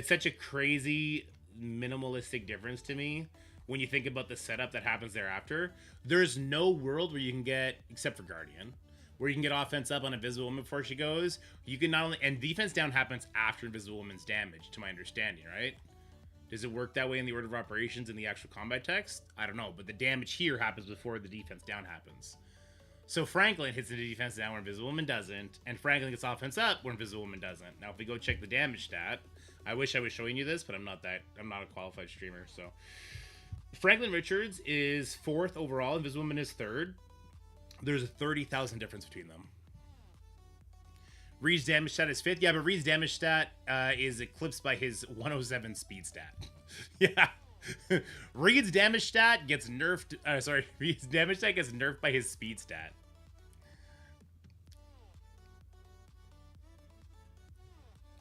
Speaker 1: such a crazy minimalistic difference to me when you think about the setup that happens thereafter. There's no world where you can get, except for Guardian, where you can get offense up on Invisible Woman before she goes. You can not only, and defense down happens after Invisible Woman's damage, to my understanding, right? Does it work that way in the order of operations in the actual combat text? I don't know, but the damage here happens before the defense down happens. So Franklin hits the defense down where Invisible Woman doesn't, and Franklin gets offense up where Invisible Woman doesn't. Now, if we go check the damage stat, I wish I was showing you this, but I'm not a qualified streamer, so. Franklin Richards is 4th overall, Invisible Woman is 3rd. There's a 30,000 difference between them. Reed's damage stat is 5th. Yeah, but Reed's damage stat is eclipsed by his 107 speed stat. Yeah. Reed's damage stat gets nerfed. Reed's damage stat gets nerfed by his speed stat.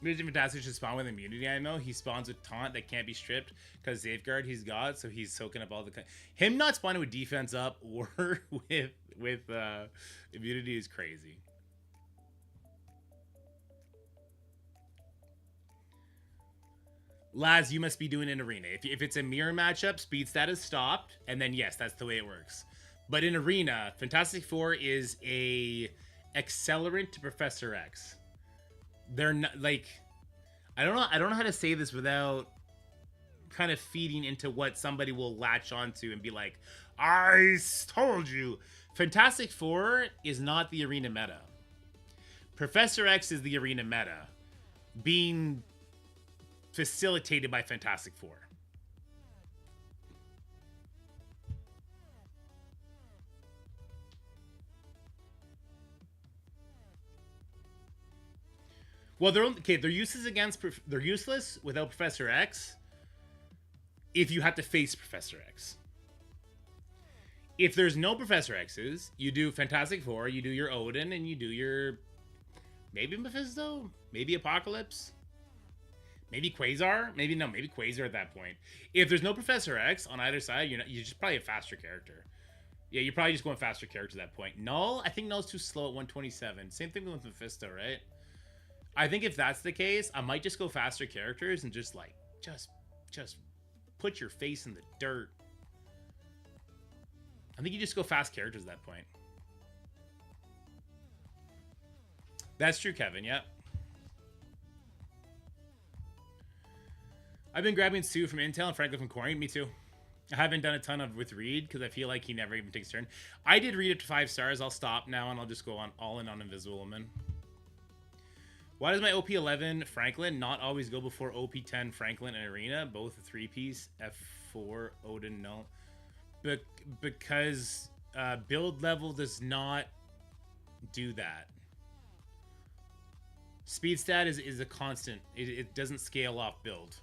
Speaker 1: Mr. Fantastic should spawn with immunity. I know he spawns with taunt that can't be stripped because safeguard he's got, so he's soaking up all the. Him not spawning with defense up or with immunity is crazy. Laz, you must be doing an arena. If it's a mirror matchup, speed stat is stopped, and then yes, that's the way it works. But in arena, Fantastic Four is a accelerant to Professor X. They're not like, I don't know how to say this without kind of feeding into what somebody will latch onto and be like, I told you. Fantastic Four is not the arena meta. Professor X is the arena meta, being facilitated by Fantastic Four. Well, they're useless without Professor X if you have to face Professor X. If there's no Professor X's, you do Fantastic Four, you do your Odin, and you do your maybe Mephisto, maybe Apocalypse, maybe Quasar, maybe Quasar at that point. If there's no Professor X on either side, you're just probably a faster character. Yeah, you're probably just going faster character at that point. Null, I think Null's too slow at 127. Same thing with Mephisto, right? I think if that's the case, I might just go faster characters and just put your face in the dirt. I think you just go fast characters at that point. That's true, Kevin. Yep. I've been grabbing Sue from Intel and Franklin from Corey. Me too. I haven't done a ton with Reed because I feel like he never even takes a turn. I did Reed up to 5 stars. I'll stop now and I'll just go all in on Invisible Woman. Why does my OP11 Franklin not always go before OP10 Franklin and Arena? Both a 3-piece, F4, Odin, no. Because build level does not do that. Speed stat is a constant. It doesn't scale off build.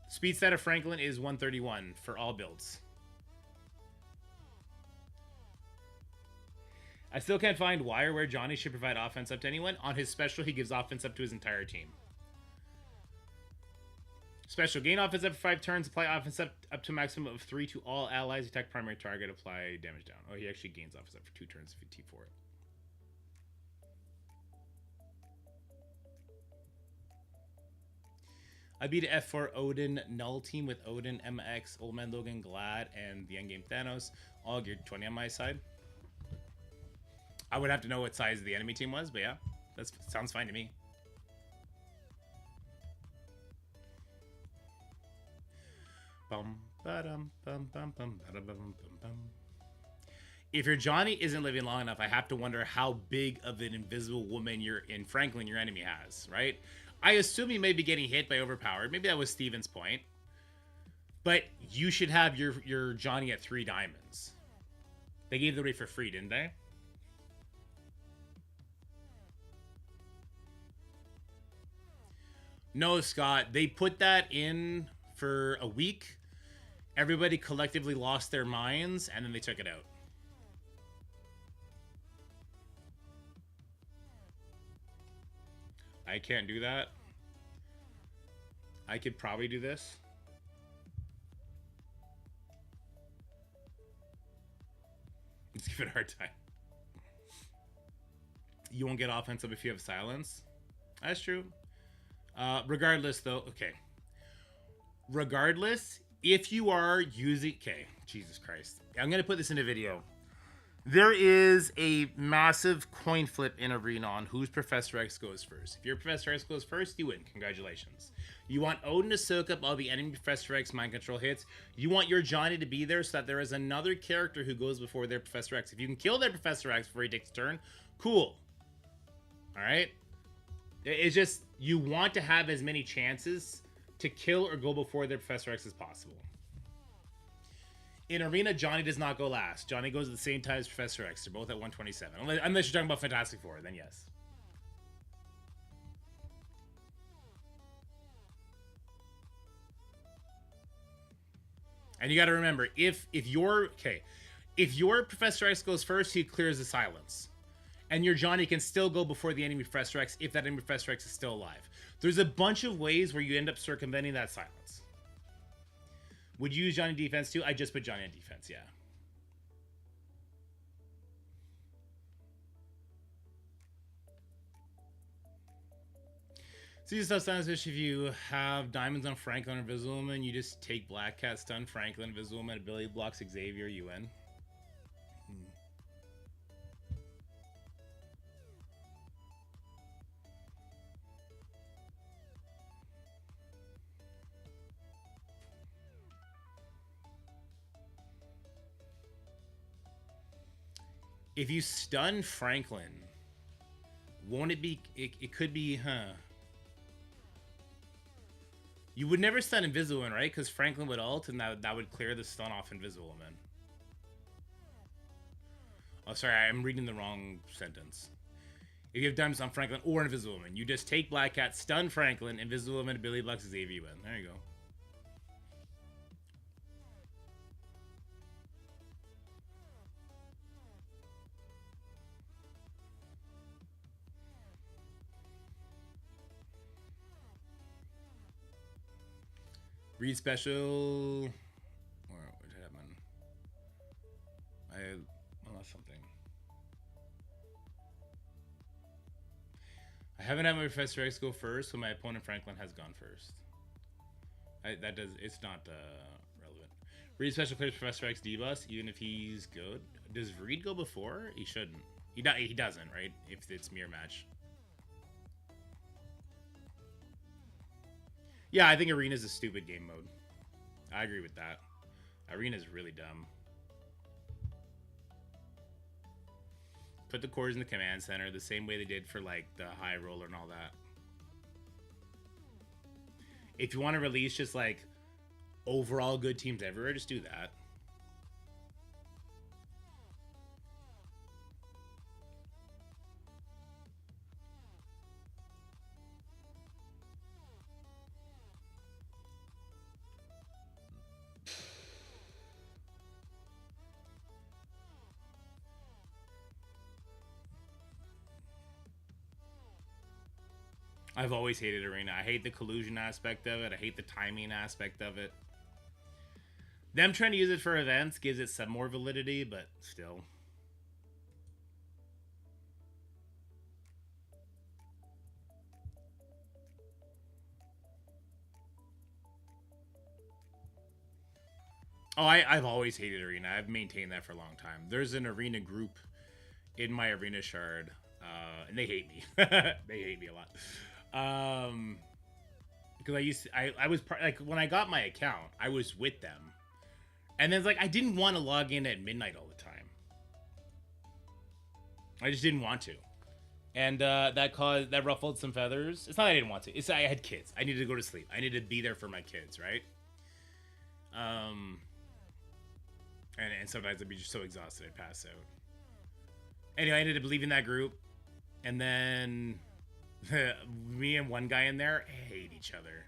Speaker 1: Speed stat of Franklin is 131 for all builds. I still can't find why or where Johnny should provide offense up to anyone. On his special, he gives offense up to his entire team. Special, gain offense up for 5 turns, apply offense up to a maximum of 3 to all allies, attack primary target, apply damage down. Oh, he actually gains offense up for 2 turns if you T4 it. I beat a F4 Odin Null team with Odin, MX, Old Man Logan, Glad, and the endgame Thanos, all geared 20 on my side. I would have to know what size the enemy team was, but yeah, that sounds fine to me. If your Johnny isn't living long enough, I have to wonder how big of an Invisible Woman Franklin your enemy has, right? I assume he may be getting hit by overpowered. Maybe that was Steven's point. But you should have your Johnny at 3 diamonds. They gave it away for free, didn't they? No, Scott. They put that in for a week. Everybody collectively lost their minds, and then they took it out. I can't do that. I could probably do this. Let's give it a hard time. You won't get offensive if you have silence. That's true. Regardless, though, okay. Regardless, if you are using... Okay, Jesus Christ. I'm going to put this in a video. There is a massive coin flip in Arena on whose Professor X goes first. If your Professor X goes first, you win. Congratulations. You want Odin to soak up all the enemy Professor X mind control hits. You want your Johnny to be there so that there is another character who goes before their Professor X. If you can kill their Professor X before he takes a turn, cool. Alright? It's just, you want to have as many chances to kill or go before their Professor X as possible. In Arena, Johnny does not go last. Johnny goes at the same time as Professor X. They're both at 127. Unless you're talking about Fantastic Four, then yes. And you got to remember, if your Professor X goes first, he clears the silence. And your Johnny can still go before the enemy Professor X if that enemy Professor X is still alive. There's a bunch of ways where you end up circumventing that silence. Would you use Johnny defense too? I just put Johnny on defense, yeah. See stuff sounds if you have diamonds on Franklin or Invisible-Man, you just take Black Cat, stun Franklin, Invisible-Man, ability blocks Xavier, you win. If you stun Franklin, won't it be... It could be, huh? You would never stun Invisible-Man, right? Because Franklin would ult, and that would clear the stun off Invisible-Man. Oh, sorry, I'm reading the wrong sentence. If you have diamonds on Franklin or Invisible-Man, you just take Black Cat, stun Franklin, Invisible-Man, ability blocks Xavier win. There you go. Read special. What happened? I lost something. I haven't had my Professor X go first, so my opponent Franklin has gone first. It's not relevant. Reed special clears Professor X D-Bus, even if he's good. Does Reed go before? He shouldn't. He doesn't, right? If it's mirror match. Yeah, I think Arena's a stupid game mode. I agree with that. Arena's really dumb. Put the cores in the command center the same way they did for like the high roller and all that. If you want to release just like overall good teams everywhere, just do that. I've always hated Arena. I hate the collusion aspect of it. I hate the timing aspect of it. Them trying to use it for events gives it some more validity, but still. Oh, I've always hated Arena. I've maintained that for a long time. There's an Arena group in my Arena shard, and they hate me. They hate me a lot. Because I was like, when I got my account, I was with them, and then it's like I didn't want to log in at midnight all the time. I just didn't want to, and that ruffled some feathers. It's not that I didn't want to. It's I had kids. I needed to go to sleep. I needed to be there for my kids, right? And sometimes I'd be just so exhausted I'd pass out. Anyway, I ended up leaving that group, and then me and one guy in there hate each other.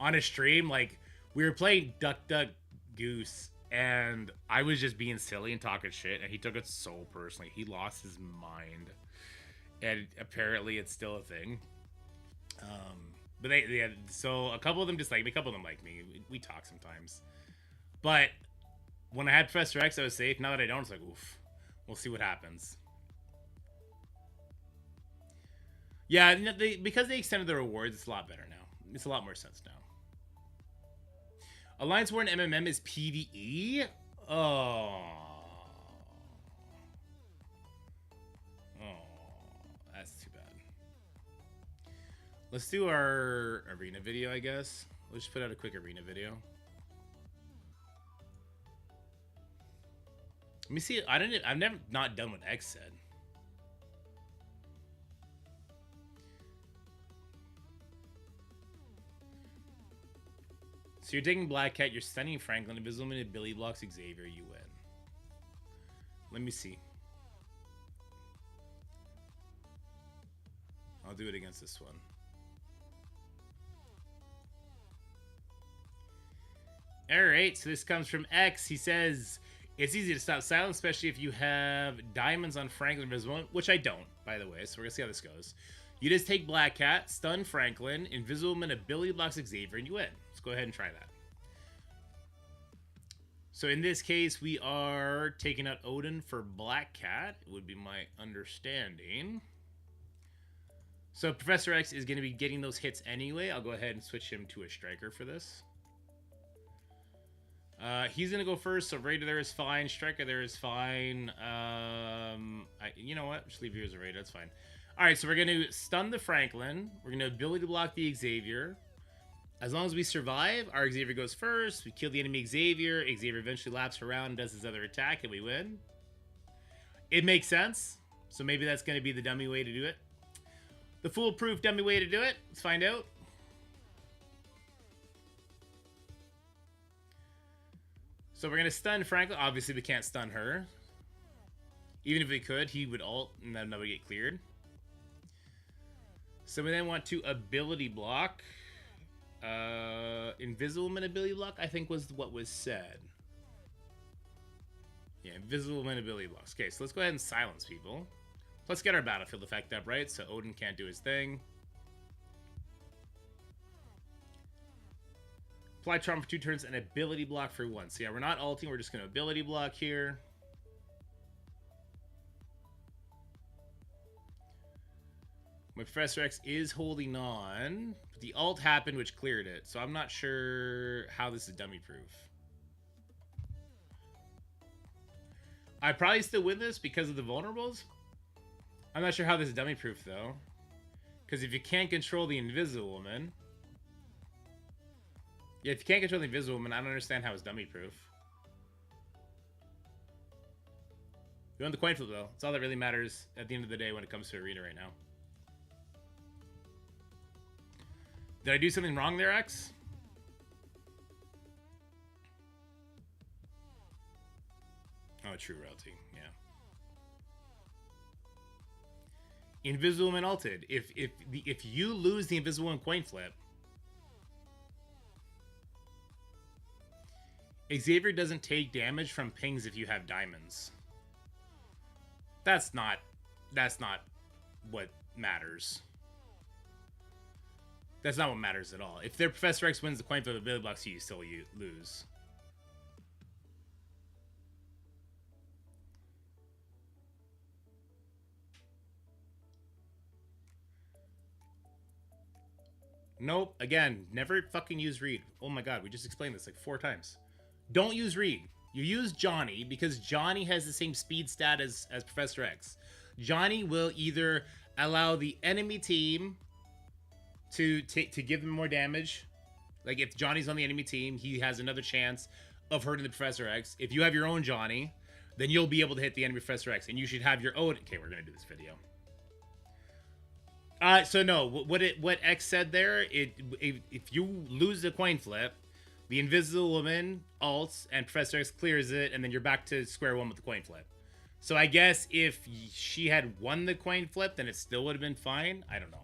Speaker 1: On a stream, like, we were playing Duck Duck Goose, and I was just being silly and talking shit, and he took it so personally. He lost his mind, and apparently it's still a thing. But so a couple of them dislike me, a couple of them like me. We talk sometimes. But when I had Professor X, I was safe. Now that I don't, it's like, oof. We'll see what happens. Yeah, because they extended the rewards, it's a lot better now. It's a lot more sense now. Alliance War in MMM is PvE? Oh. That's too bad. Let's do our arena video, I guess. We'll just put out a quick arena video. Let me see. I've never not done what X said. So you're taking Black Cat, you're stunning Franklin, Invisible and Billy blocks Xavier, you win. Let me see. I'll do it against this one. Alright, so this comes from X. He says, it's easy to stop silence, especially if you have diamonds on Franklin Invisible, which I don't, by the way, so we're going to see how this goes. You just take Black Cat, stun Franklin, Invisible and Ability blocks Xavier, and you win. Let's go ahead and try that. So in this case, we are taking out Odin for Black Cat, would be my understanding. So Professor X is going to be getting those hits anyway. I'll go ahead and switch him to a striker for this. He's going to go first, so Raider there is fine. Striker there is fine. You know what? Just leave you as a Raider. That's fine. Alright, so we're going to stun the Franklin. We're going to ability block the Xavier. As long as we survive, our Xavier goes first. We kill the enemy Xavier. Xavier eventually laps around and does his other attack, and we win. It makes sense. So maybe that's going to be the dummy way to do it. The foolproof dummy way to do it. Let's find out. So we're going to stun Franklin. Obviously, we can't stun her. Even if we could, he would ult and then that would get cleared. So we then want to ability block. Invisible and ability block, I think was what was said. Yeah, invisible and ability blocks. Okay, so let's go ahead and silence people. Let's get our battlefield effect up, right? So Odin can't do his thing. Apply Charm for 2 turns and ability block for 1. So yeah, we're not ulting, we're just going to ability block here. My Professor X is holding on. But the ult happened, which cleared it. So I'm not sure how this is dummy proof. I probably still win this because of the vulnerables. I'm not sure how this is dummy proof though. Because if you can't control the Invisible Woman... Yeah, if you can't control the Invisible Woman, I don't understand how it's dummy proof. You won the coin flip though. It's all that really matters at the end of the day when it comes to Arena right now. Did I do something wrong there, X? Oh, true royalty, yeah. Invisible Woman ulted. If you lose the Invisible Woman coin flip, Xavier doesn't take damage from pings if you have diamonds. That's not what matters. That's not what matters at all. If their Professor X wins the coin flip ability blocks, you still lose. Nope. Again, never fucking use Reed. Oh my god, we just explained this like 4 times. Don't use Reed. You use Johnny because Johnny has the same speed stat as Professor X. Johnny will either allow the enemy team to give them more damage. Like if Johnny's on the enemy team, he has another chance of hurting the Professor X. If you have your own Johnny, then you'll be able to hit the enemy Professor X, and you should have your own. Okay, we're gonna do this video. So no, what X said there, if you lose the coin flip, The Invisible Woman ults, and Professor X clears it, and then you're back to square one with the coin flip. So I guess if she had won the coin flip, then it still would have been fine. I don't know.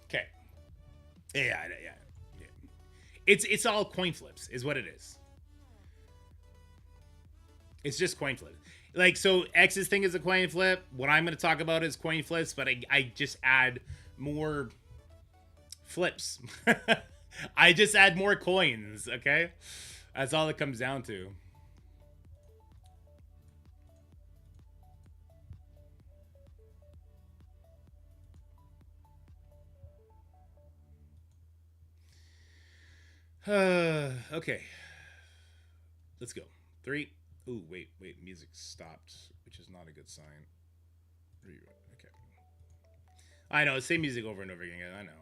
Speaker 1: Okay. Yeah. It's all coin flips, is what it is. It's just coin flip. Like, so X's thing is a coin flip. What I'm going to talk about is coin flips, but I just add more flips. I just add more coins, okay? That's all it comes down to. Okay. Let's go. 3. Ooh, wait. Music stopped, which is not a good sign. Okay. I know, same music over and over again. I know.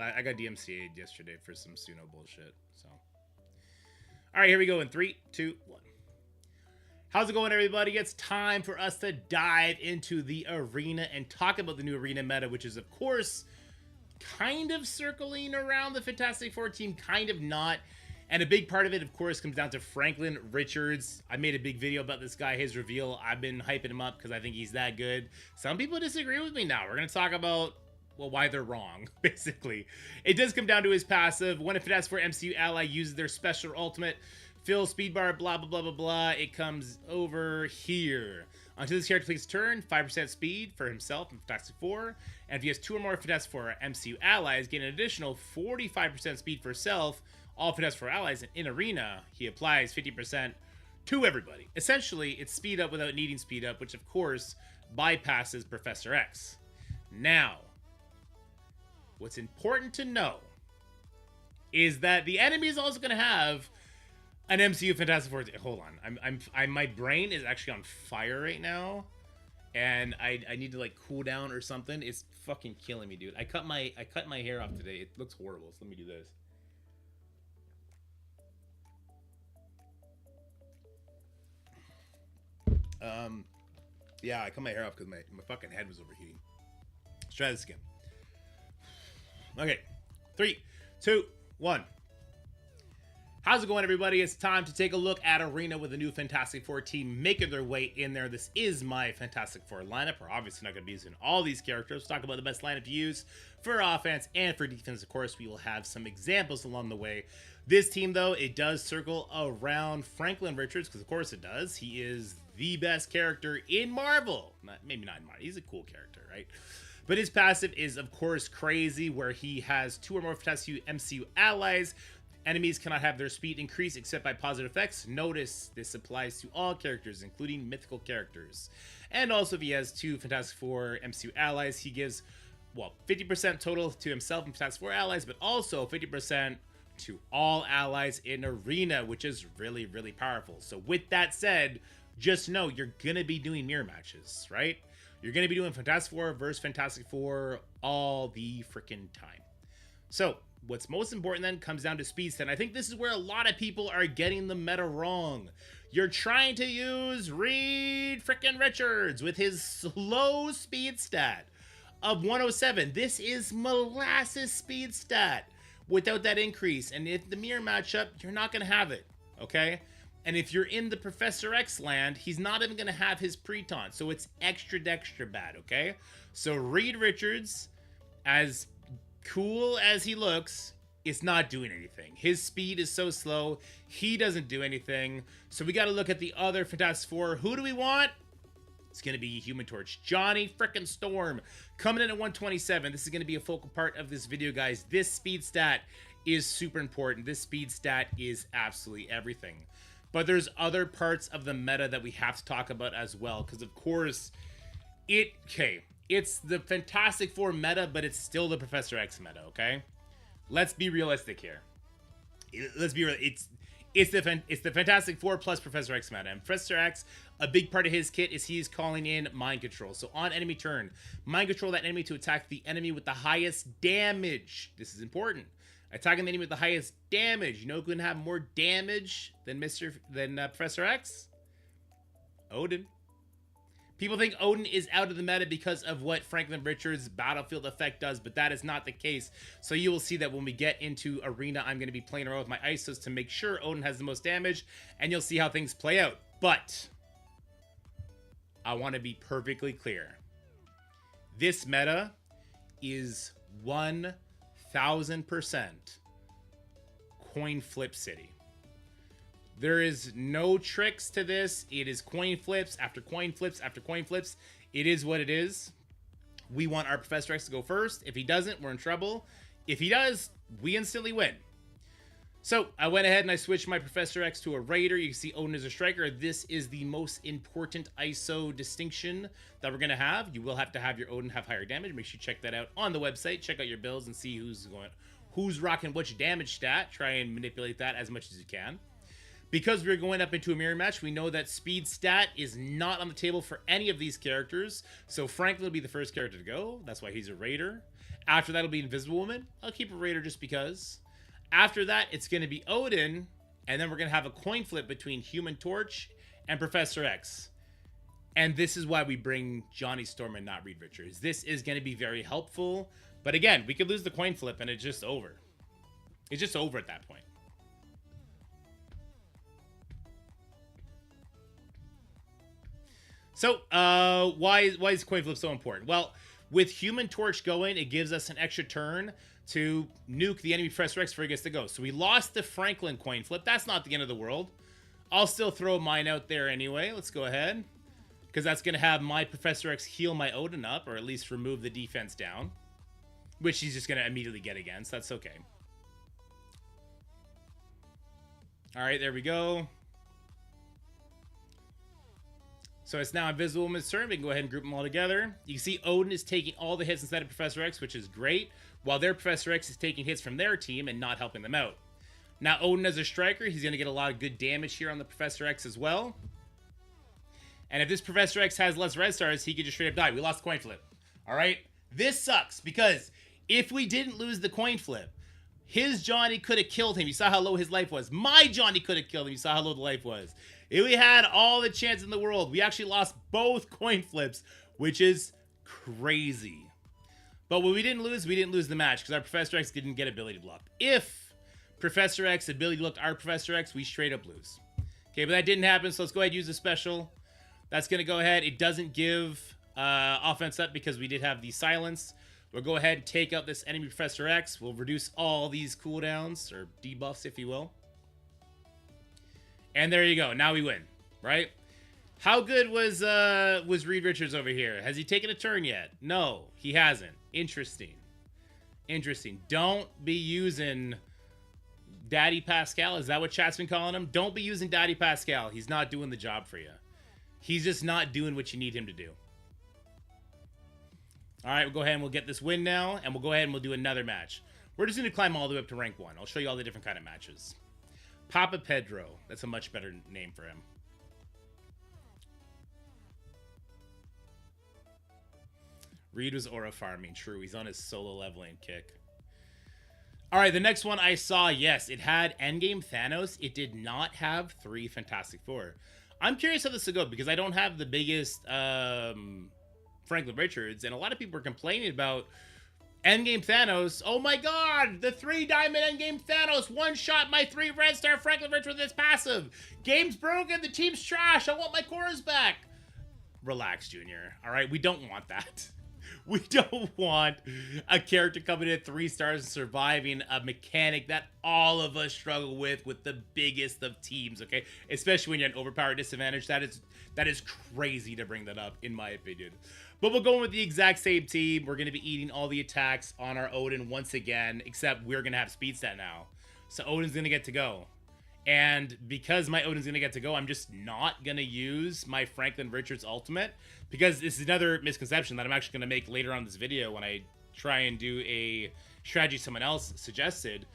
Speaker 1: I got DMCA'd yesterday for some Suno bullshit, so. All right, here we go in 3, 2, 1. How's it going, everybody? It's time for us to dive into the arena and talk about the new arena meta, which is, of course, kind of circling around the Fantastic Four team, kind of not. And a big part of it, of course, comes down to Franklin Richards. I made a big video about this guy, his reveal. I've been hyping him up because I think he's that good. Some people disagree with me now. We're going to talk about, well, why they're wrong, basically. It does come down to his passive. When a Fantastic Four MCU ally uses their special ultimate, fill speed bar, blah, blah, blah, blah, blah, it comes over here. Until this character takes a turn, 5% speed for himself and Fantastic Four. And if he has 2 or more Fantastic Four MCU allies, get an additional 45% speed for himself. All Fantastic Four allies, and in Arena, he applies 50% to everybody. Essentially, it's speed up without needing speed up, which of course bypasses Professor X. Now, what's important to know is that the enemy is also going to have an MCU Fantastic Four. Hold on, my brain is actually on fire right now, and I need to like cool down or something. It's fucking killing me, dude. I cut my hair off today. It looks horrible. So let me do this. Yeah, I cut my hair off because my fucking head was overheating. Let's try this again. Okay, 3, 2, 1. How's it going, everybody? It's time to take a look at Arena with the new Fantastic Four team making their way in there. This is my Fantastic Four lineup. We're obviously not going to be using all these characters. Let's talk about the best lineup to use for offense and for defense. Of course, we will have some examples along the way. This team, though, it does circle around Franklin Richards, because of course it does. He is the best character in Marvel. Maybe not in Marvel. He's a cool character, right? But his passive is, of course, crazy, where he has 2 or more Fantastic MCU allies. Enemies cannot have their speed increase except by positive effects. Notice this applies to all characters, including mythical characters. And also, if he has 2 Fantastic Four MCU allies, he gives, well, 50% total to himself and Fantastic Four allies, but also 50% to all allies in Arena, which is really, really powerful. So with that said, just know you're going to be doing mirror matches, right? You're going to be doing Fantastic Four versus Fantastic Four all the freaking time. So what's most important then comes down to speed stat. I think this is where a lot of people are getting the meta wrong. You're trying to use Reed freaking Richards with his slow speed stat of 107. This is molasses speed stat without that increase. And if the mirror matchup, you're not going to have it, okay? And if you're in the Professor X land, he's not even going to have his pre-taunt. So it's extra bad, okay? So Reed Richards, as cool as he looks, is not doing anything. His speed is so slow, he doesn't do anything. So we got to look at the other Fantastic Four. Who do we want? It's going to be Human Torch. Johnny frickin' Storm coming in at 127. This is going to be a focal part of this video, guys. This speed stat is super important. This speed stat is absolutely everything. But there's other parts of the meta that we have to talk about as well, because of course, it's the Fantastic Four meta, but it's still the Professor X meta, okay? Let's be realistic here. Let's be real. It's the Fantastic Four plus Professor X meta. And Professor X, a big part of his kit is he's calling in mind control. So on enemy turn, mind control that enemy to attack the enemy with the highest damage. This is important. Attacking the enemy with the highest damage. You know who can have more damage than Professor X? Odin. People think Odin is out of the meta because of what Franklin Richards' battlefield effect does, but that is not the case. So you will see that when we get into Arena, I'm going to be playing around with my ISOs to make sure Odin has the most damage, and you'll see how things play out. But I want to be perfectly clear. This meta is 1,000% coin flip city. There is no tricks to this. It is coin flips after coin flips after coin flips. It is what it is. We want our Professor X to go first. If he doesn't, we're in trouble. If he does, we instantly win. So I went ahead and I switched my Professor X to a Raider. You can see Odin as a striker. This is the most important ISO distinction that we're going to have. You will have to have your Odin have higher damage. Make sure you check that out on the website. Check out your builds and see who's rocking which damage stat. Try and manipulate that as much as you can. Because we're going up into a mirror match, we know that speed stat is not on the table for any of these characters. So Franklin will be the first character to go. That's why he's a Raider. After that, it'll be Invisible Woman. I'll keep a Raider just because. After that, it's going to be Odin. And then we're going to have a coin flip between Human Torch and Professor X. And this is why we bring Johnny Storm and not Reed Richards. This is going to be very helpful. But again, we could lose the coin flip and it's just over. It's just over at that point. So, why is coin flip so important? Well, with Human Torch going, it gives us an extra turn to nuke the enemy Professor X before he gets to go. So we lost the Franklin coin flip. That's not the end of the world. I'll still throw mine out there anyway. Let's go ahead. Because that's going to have my Professor X heal my Odin up, or at least remove the defense down. Which he's just going to immediately get against. That's okay. Alright, there we go. So it's now Invisible Woman's turn. We can go ahead and group them all together. You can see Odin is taking all the hits instead of Professor X, which is great, while their Professor X is taking hits from their team and not helping them out. Now, Odin as a striker, he's going to get a lot of good damage here on the Professor X as well. And if this Professor X has less red stars, he could just straight up die. We lost the coin flip. All right? This sucks, because if we didn't lose the coin flip, his Johnny could have killed him. You saw how low his life was. My Johnny could have killed him. You saw how low the life was. If we had all the chance in the world, we actually lost both coin flips, which is crazy. But when we didn't lose the match because our Professor X didn't get ability block. If Professor X ability blocked our Professor X, we straight up lose. Okay, but that didn't happen, so let's go ahead and use a special. That's going to go ahead. It doesn't give offense up because we did have the silence. We'll go ahead and take out this enemy Professor X. We'll reduce all these cooldowns, or debuffs, if you will. And there you go. Now we win, right? How good was Reed Richards over here? Has he taken a turn yet? No, he hasn't. Interesting. Interesting. Don't be using Daddy Pascal. Is that what chat's been calling him? Don't be using Daddy Pascal. He's not doing the job for you. He's just not doing what you need him to do. All right, we'll go ahead and we'll get this win now, and we'll go ahead and we'll do another match. We're just going to climb all the way up to rank 1. I'll show you all the different kind of matches. Papa Pedro. That's a much better name for him. Reed was aura farming. True, he's on his solo leveling kick. All right, the next one I saw, yes, it had Endgame Thanos. It did not have 3 Fantastic Four. I'm curious how this will go because I don't have the biggest Franklin Richards, and a lot of people are complaining about Endgame Thanos. Oh my god, the 3-diamond Endgame Thanos one-shot my 3 red star Franklin Richards with his passive. Game's broken, the team's trash, I want my cores back. Relax, Junior. All right, we don't want that. We don't want a character coming in at 3 stars and surviving a mechanic that all of us struggle with the biggest of teams, okay? Especially when you're an overpowered disadvantage. That is crazy to bring that up, in my opinion. But we're going with the exact same team. We're going to be eating all the attacks on our Odin once again, except we're going to have speed stat now. So Odin's going to get to go. And because my Odin's going to get to go, I'm just not going to use my Franklin Richards ultimate. Because this is another misconception that I'm actually going to make later on in this video when I try and do a strategy someone else suggested.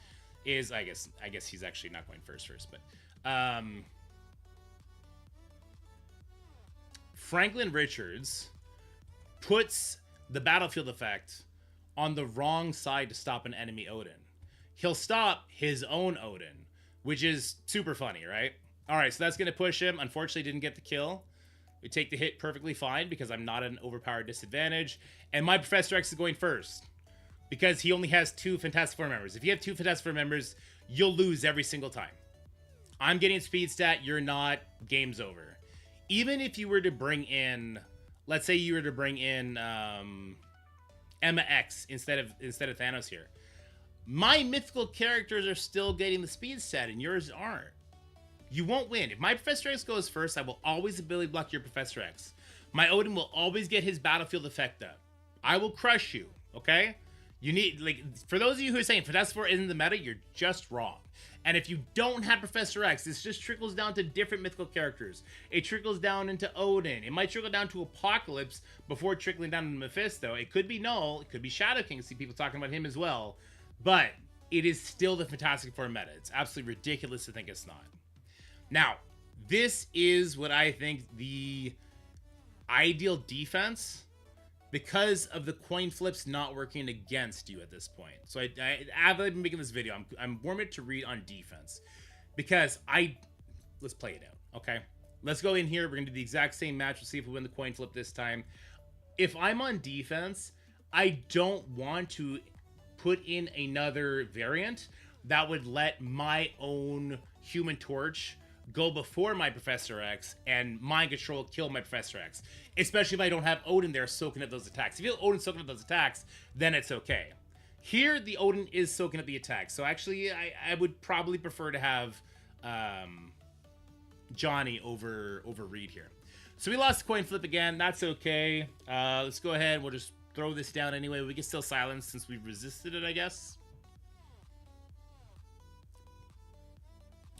Speaker 1: Is, I guess he's actually not going first, but Franklin Richards puts the battlefield effect on the wrong side to stop an enemy Odin. He'll stop his own Odin, which is super funny, right? All right, so that's going to push him. Unfortunately, didn't get the kill. We take the hit perfectly fine because I'm not at an overpowered disadvantage. And my Professor X is going first because he only has 2 Fantastic Four members. If you have 2 Fantastic Four members, you'll lose every single time. I'm getting speed stat, you're not, game's over. Even if you were to bring in, let's say you were to bring in Emma X instead of Thanos here. My mythical characters are still getting the speed stat and yours aren't. You won't win. If my Professor X goes first, I will always ability block your Professor X. My Odin will always get his battlefield effect up. I will crush you, okay? You need, like, for those of you who are saying Fantastic Four isn't the meta, you're just wrong. And if you don't have Professor X, this just trickles down to different mythical characters. It trickles down into Odin. It might trickle down to Apocalypse before trickling down to Mephisto. It could be Null. It could be Shadow King. I see people talking about him as well. But it is still the Fantastic Four meta. It's absolutely ridiculous to think it's not. Now, this is what I think the ideal defense because of the coin flips not working against you at this point. So I've been making this video. I'm warming to read on defense because let's play it out, okay? Let's go in here. We're going to do the exact same match. We'll see if we win the coin flip this time. If I'm on defense, I don't want to put in another variant that would let my own Human Torch go before my Professor X and mind control kill my Professor X, especially if I don't have Odin there soaking up those attacks. If you have Odin soaking up those attacks, then it's okay. Here, the Odin is soaking up the attacks, so actually I would probably prefer to have Johnny over Reed here. So we lost the coin flip again. That's okay. Let's go ahead. We'll just throw this down anyway. We can still silence since we've resisted it, I guess.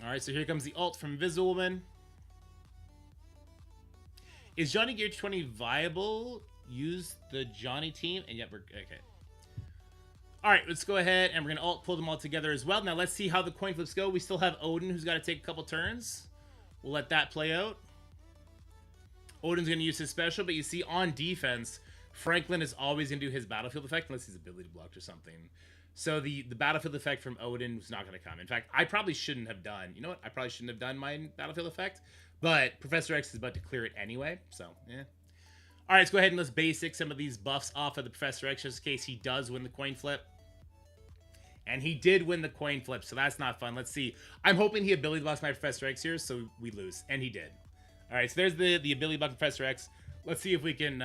Speaker 1: All right, so here comes the ult from Invisible Woman. Is Johnny Gear 20 viable? Use the Johnny team, and yet we're okay. All right, let's go ahead and we're gonna ult pull them all together as well. Now let's see how the coin flips go. We still have Odin, who's got to take a couple turns. We'll let that play out. Odin's gonna use his special, but you see on defense, Franklin is always gonna do his battlefield effect unless he's ability blocked or something. So the battlefield effect from Odin is not going to come. In fact, I probably shouldn't have done... You know what? I probably shouldn't have done my battlefield effect. But Professor X is about to clear it anyway. So, yeah. All right, let's go ahead and let's basic some of these buffs off of the Professor X just in case he does win the coin flip. And he did win the coin flip, so that's not fun. Let's see. I'm hoping he ability blocks my Professor X here, so we lose. And he did. All right, so there's the ability block Professor X. Let's see if we can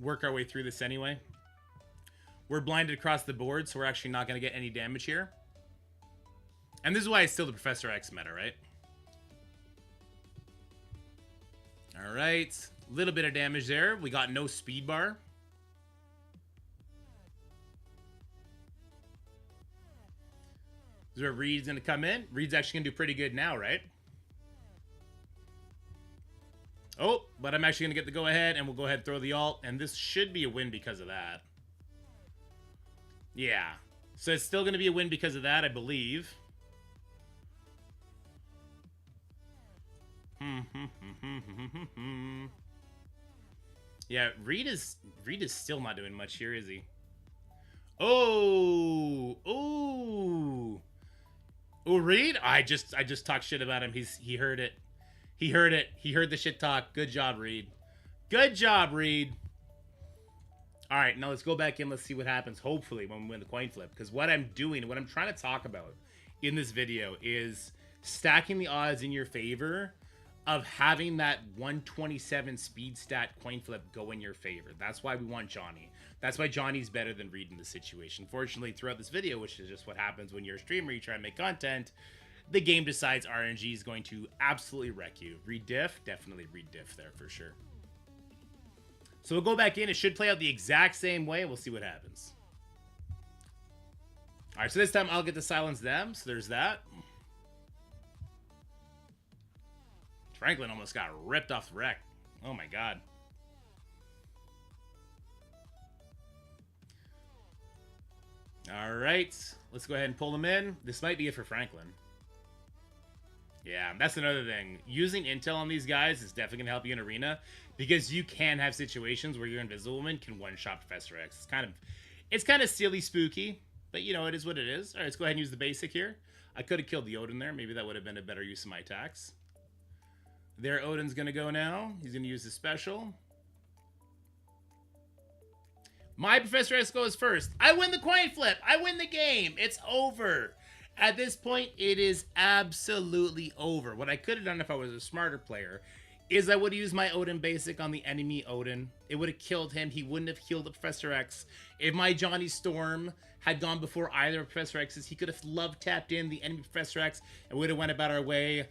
Speaker 1: work our way through this anyway. We're blinded across the board, so we're actually not going to get any damage here. And this is why it's still the Professor X meta, right? All right. A little bit of damage there. We got no speed bar. This is where Reed's going to come in. Reed's actually going to do pretty good now, right? Oh, but I'm actually going to get the go-ahead, and we'll go ahead and throw the ult. And this should be a win because of that. Yeah, so it's still going to be a win because of that, I believe. Yeah, Reed is still not doing much here, is he? Oh, Reed! I just talked shit about him. He heard it. He heard it. He heard the shit talk. Good job, Reed. Good job, Reed. All right, now let's go back in. Let's see what happens, hopefully, when we win the coin flip. Because what I'm doing, what I'm trying to talk about in this video is stacking the odds in your favor of having that 127 speed stat coin flip go in your favor. That's why we want Johnny. That's why Johnny's better than Reed in this situation. Fortunately, throughout this video, which is just what happens when you're a streamer, you try to make content, the game decides RNG is going to absolutely wreck you. Reed diff? Definitely Reed diff there for sure. So we'll go back in. It should play out the exact same way, and we'll see what happens. All right, so this time I'll get to silence them. So there's that. Franklin almost got ripped off the wreck. Oh, my God. All right, let's go ahead and pull them in. This might be it for Franklin. Yeah, that's another thing. Using intel on these guys is definitely going to help you in Arena because you can have situations where your Invisible Woman can one-shot Professor X. It's kind of silly spooky, but, you know, it is what it is. All right, let's go ahead and use the basic here. I could have killed the Odin there. Maybe that would have been a better use of my attacks. There, Odin's gonna go now. He's gonna use his special. My Professor X goes first. I win the coin flip. I win the game. It's over. At this point, it is absolutely over. What I could have done if I was a smarter player is I would have used my Odin basic on the enemy Odin. It would have killed him. He wouldn't have healed the Professor X. If my Johnny Storm had gone before either of Professor X's, he could have love tapped in the enemy Professor X and would have went about our way.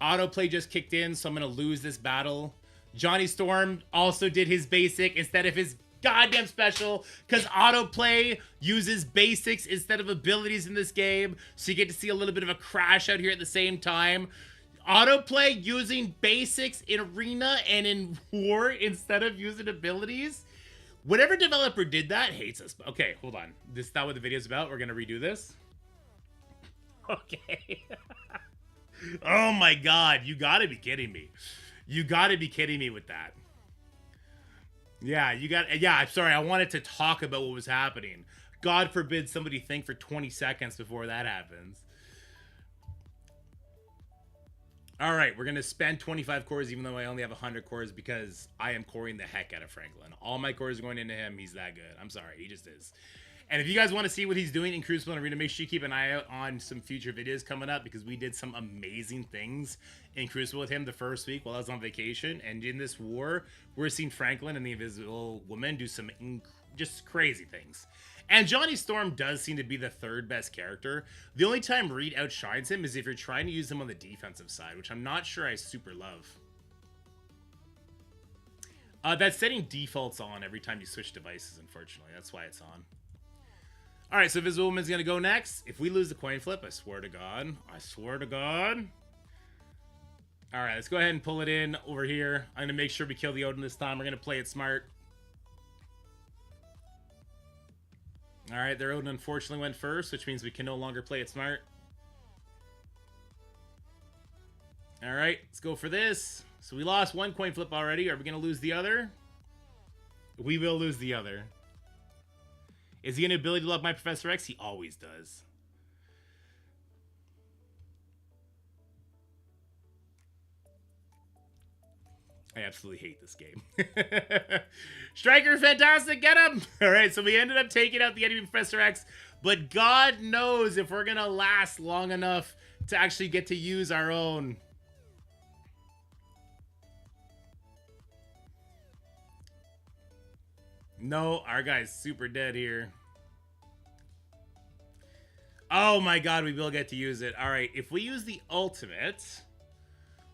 Speaker 1: Autoplay just kicked in, so I'm going to lose this battle. Johnny Storm also did his basic instead of his goddamn special, because autoplay uses basics instead of abilities in this game, so you get to see a little bit of a crash out here at the same time. Autoplay using basics in arena and in war instead of using abilities. Whatever developer did that hates us. Okay, hold on. This is not what the video's about. We're gonna redo this. Okay. Oh my god, you gotta be kidding me. You gotta be kidding me with that. Yeah, I'm sorry, I wanted to talk about what was happening. God forbid somebody think for 20 seconds before that happens. Alright, we're going to spend 25 cores even though I only have 100 cores because I am coring the heck out of Franklin. All my cores are going into him. He's that good. I'm sorry, he just is. And if you guys want to see what he's doing in Crucible and Arena, make sure you keep an eye out on some future videos coming up because we did some amazing things in Crucible with him the first week while I was on vacation. And in this war, we're seeing Franklin and the Invisible Woman do some just crazy things. And Johnny Storm does seem to be the third best character. The only time Reed outshines him is if you're trying to use him on the defensive side, which I'm not sure I super love. That setting defaults on every time you switch devices, unfortunately. That's why it's on. Alright, so Invisible Woman's gonna go next. If we lose the coin flip, I swear to God. I swear to God. Alright, let's go ahead and pull it in over here. I'm gonna make sure we kill the Odin this time. We're gonna play it smart. Alright, their Odin unfortunately went first, which means we can no longer play it smart. Alright, let's go for this. So we lost one coin flip already. Are we gonna lose the other? We will lose the other. Is he an ability to love my Professor X? He always does. I absolutely hate this game. Striker, fantastic, get him! Alright, so we ended up taking out the enemy Professor X, but God knows if we're gonna last long enough to actually get to use our own. No, our guy's super dead here. Oh my god, we will get to use it. Alright, if we use the ultimate,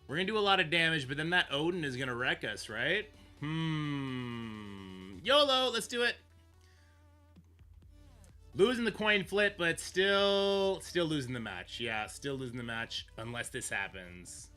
Speaker 1: we're gonna do a lot of damage, but then that Odin is gonna wreck us, right? YOLO, let's do it. Losing the coin flip, but still losing the match. Yeah, still losing the match unless this happens.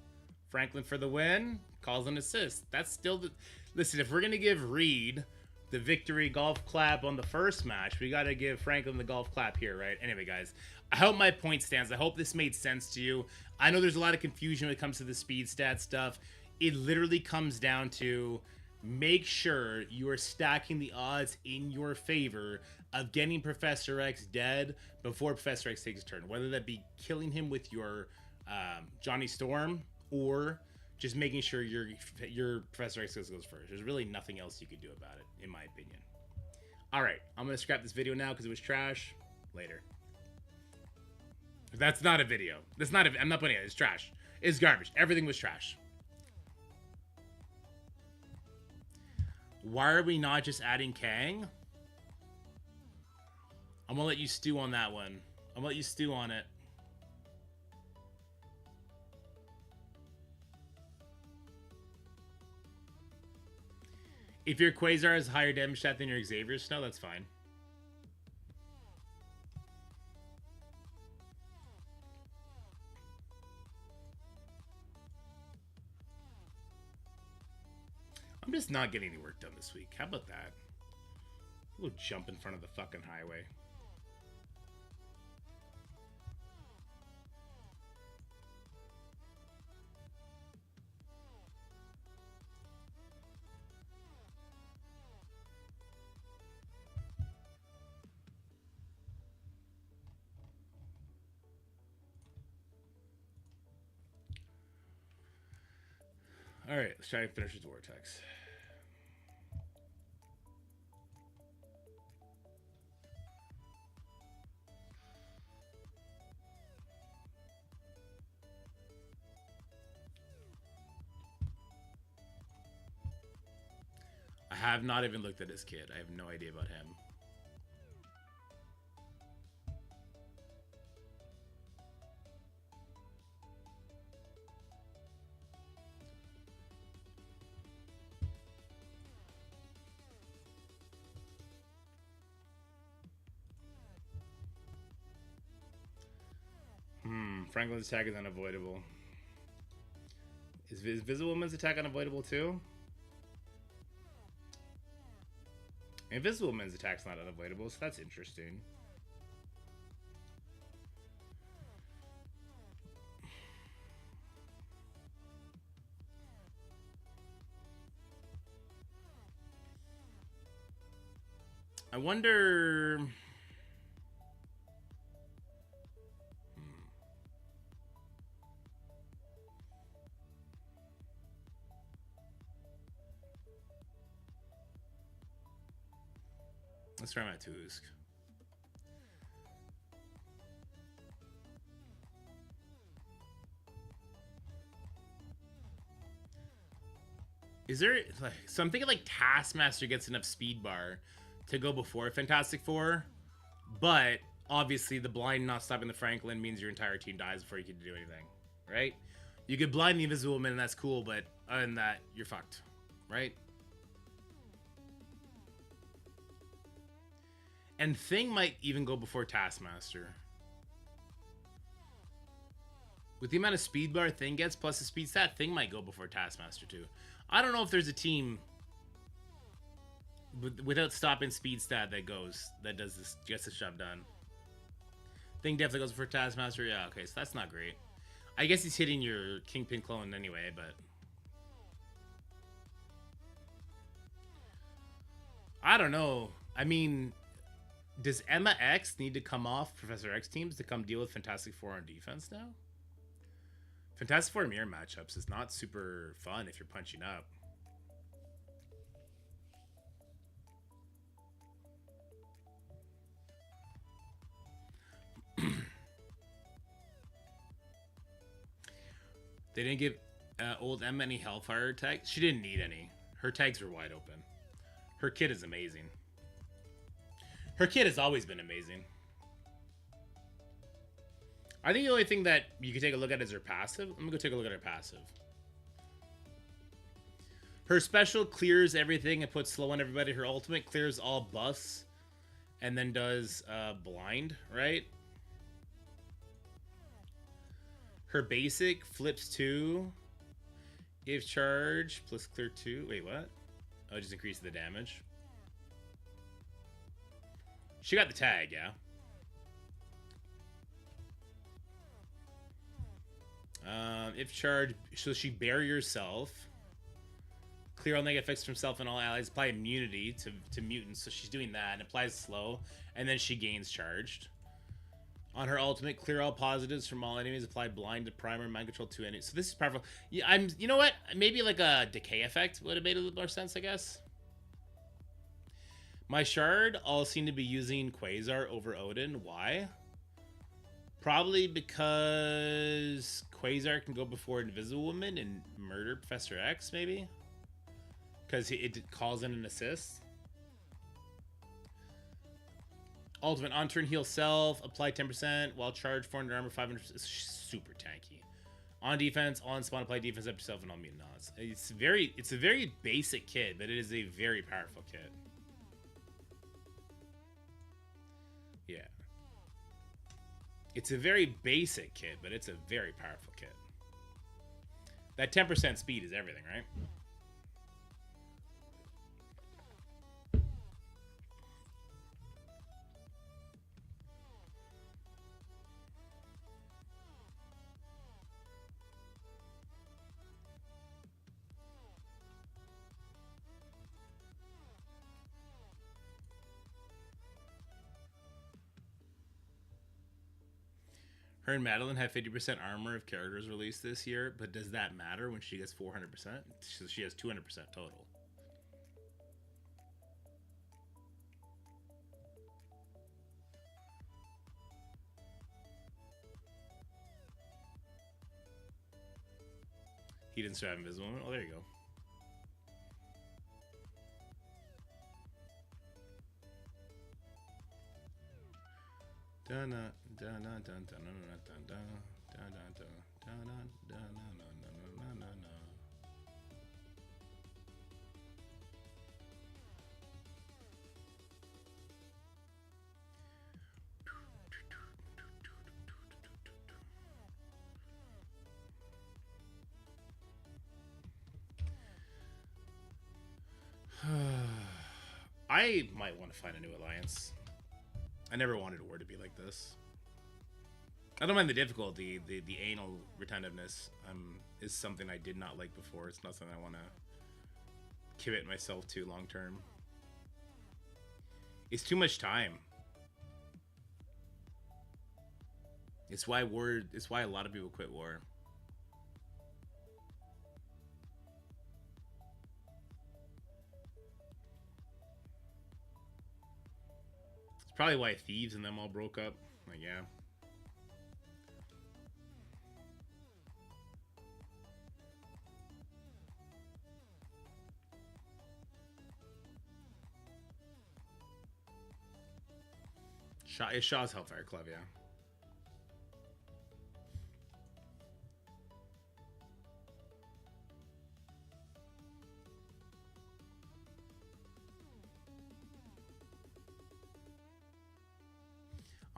Speaker 1: Franklin for the win. Calls an assist. That's still the... Listen, if we're gonna give Reed the victory golf clap on the first match, we gotta give Franklin the golf clap here, right? Anyway, guys, I hope my point stands. I hope this made sense to you. I know there's a lot of confusion when it comes to the speed stat stuff. It literally comes down to make sure you are stacking the odds in your favor of getting Professor X dead before Professor X takes his turn, whether that be killing him with your Johnny Storm or just making sure your Professor X goes first. There's really nothing else you could do about it, in my opinion. All right, I'm going to scrap this video now because it was trash. Later. That's not a video. That's not I'm not putting it. It's trash. It's garbage. Everything was trash. Why are we not just adding Kang? I'm going to let you stew on that one. I'm going to let you stew on it. If your Quasar has higher damage stat than your Xavier Snow, that's fine. I'm just not getting any work done this week. How about that? We'll jump in front of the fucking highway. All right, let's try to finish his vortex. I have not even looked at this kid. I have no idea about him. Franklin's attack is unavoidable. Is Visible Woman's attack unavoidable too? Invisible Woman's attack's not unavoidable, so that's interesting. I wonder... Let's try my Tusk. Is there like so I'm thinking like Taskmaster gets enough speed bar to go before Fantastic Four, but obviously the blind not stopping the Franklin means your entire team dies before you can do anything, right? You could blind the Invisible Woman and that's cool, but other than that, you're fucked, right? And Thing might even go before Taskmaster. With the amount of speed bar Thing gets plus the speed stat, Thing might go before Taskmaster too. I don't know if there's a team without stopping speed stat that does this, gets the job done. Thing definitely goes before Taskmaster. Yeah, okay, so that's not great. I guess he's hitting your Kingpin clone anyway, but I don't know. I mean, does Emma X need to come off Professor X teams to come deal with Fantastic Four on defense now? Fantastic Four mirror matchups is not super fun if you're punching up. They didn't give old Emma any Hellfire tags. She didn't need any. Her tags were wide open. Her kit is amazing. Her kit has always been amazing. I think the only thing that you can take a look at is her passive. I'm gonna go take a look at her passive. Her special clears everything and puts slow on everybody. Her ultimate clears all buffs and then does blind, right? Her basic flips 2. If charge plus clear 2. Wait, what? Oh, just increase the damage. She got the tag, yeah. If charge, so she bury herself. Clear all negative effects from self and all allies. Apply immunity to mutants. So she's doing that and applies slow. And then she gains charged. On her ultimate, clear all positives from all enemies. Apply blind to primer, mind control to enemies. So this is powerful. Yeah, you know what? Maybe like a decay effect would have made a little more sense, I guess. My shard all seem to be using Quasar over Odin. Why? Probably because Quasar can go before Invisible Woman and murder Professor X, maybe? Because it calls in an assist. Ultimate on turn heal self, apply 10%, while charged 400 armor, 500. It's super tanky. On defense, on spawn, apply defense up yourself and all mutant odds. It's a very basic kit, but it is a very powerful kit. Yeah. It's a very basic kit, but it's a very powerful kit. That 10% speed is everything, right? Her and Madeline have 50% armor if characters released this year, but does that matter when she gets 400%? So she has 200% total. He didn't still have Invisible Woman? Oh, there you go. I might want to find a new alliance. I never wanted war to be like this. I don't mind the difficulty. The anal retentiveness is something I did not like before. It's nothing I want to commit myself to long term. It's too much time. It's why a lot of people quit war. It's probably why Thieves and them all broke up. Like, yeah. Shaw's Hellfire Club, yeah.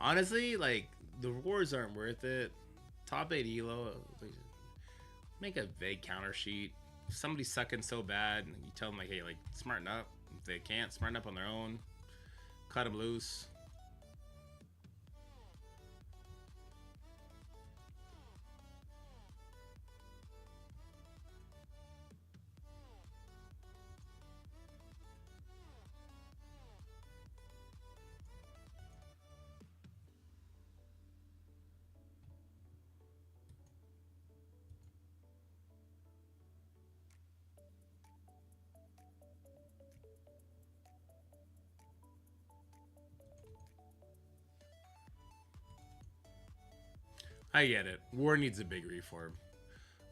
Speaker 1: Honestly, like, the rewards aren't worth it. Top 8 elo, make a vague counter sheet. If somebody's sucking so bad, you tell them, like, hey, like, smarten up. If they can't, smarten up on their own. Cut them loose. I get it. War needs a big reform.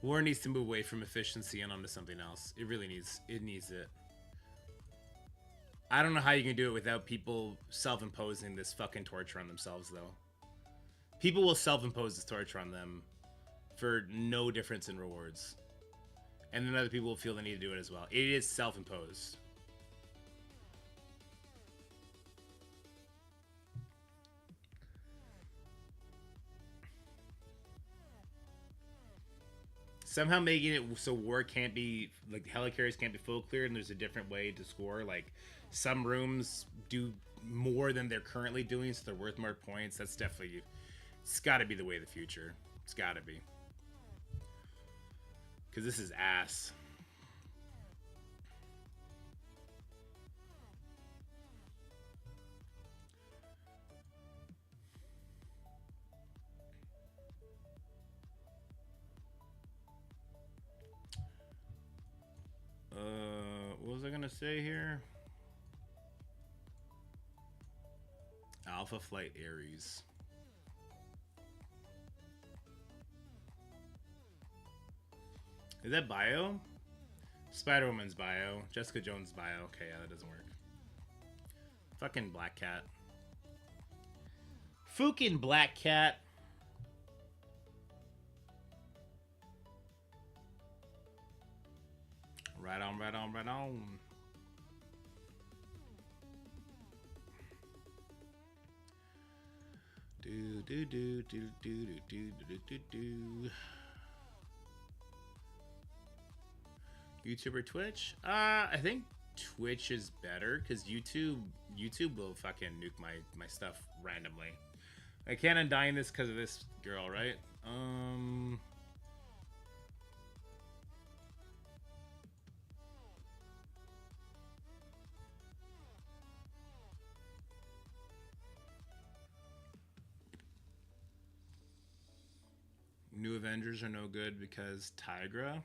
Speaker 1: War needs to move away from efficiency and onto something else. It really needs it. I don't know how you can do it without people self-imposing this fucking torture on themselves, though. People will self-impose this torture on them for no difference in rewards. And then other people will feel the need to do it as well. It is self-imposed. Somehow making it so war can't be, like, helicarriers can't be full cleared and there's a different way to score. Like, some rooms do more than they're currently doing, so they're worth more points. That's definitely, it's got to be the way of the future. It's got to be. Because this is ass. What was I gonna say here? Alpha Flight Ares. Is that bio? Spider-Woman's bio. Jessica Jones' bio. Okay, yeah, that doesn't work. Fucking Black Cat. Fucking Black Cat. Right on, right on, right on. Do do do do do do do do do. YouTube or Twitch? I think Twitch is better because YouTube will fucking nuke my stuff randomly. I can't undying this because of this girl, right? New Avengers are no good because Tigra.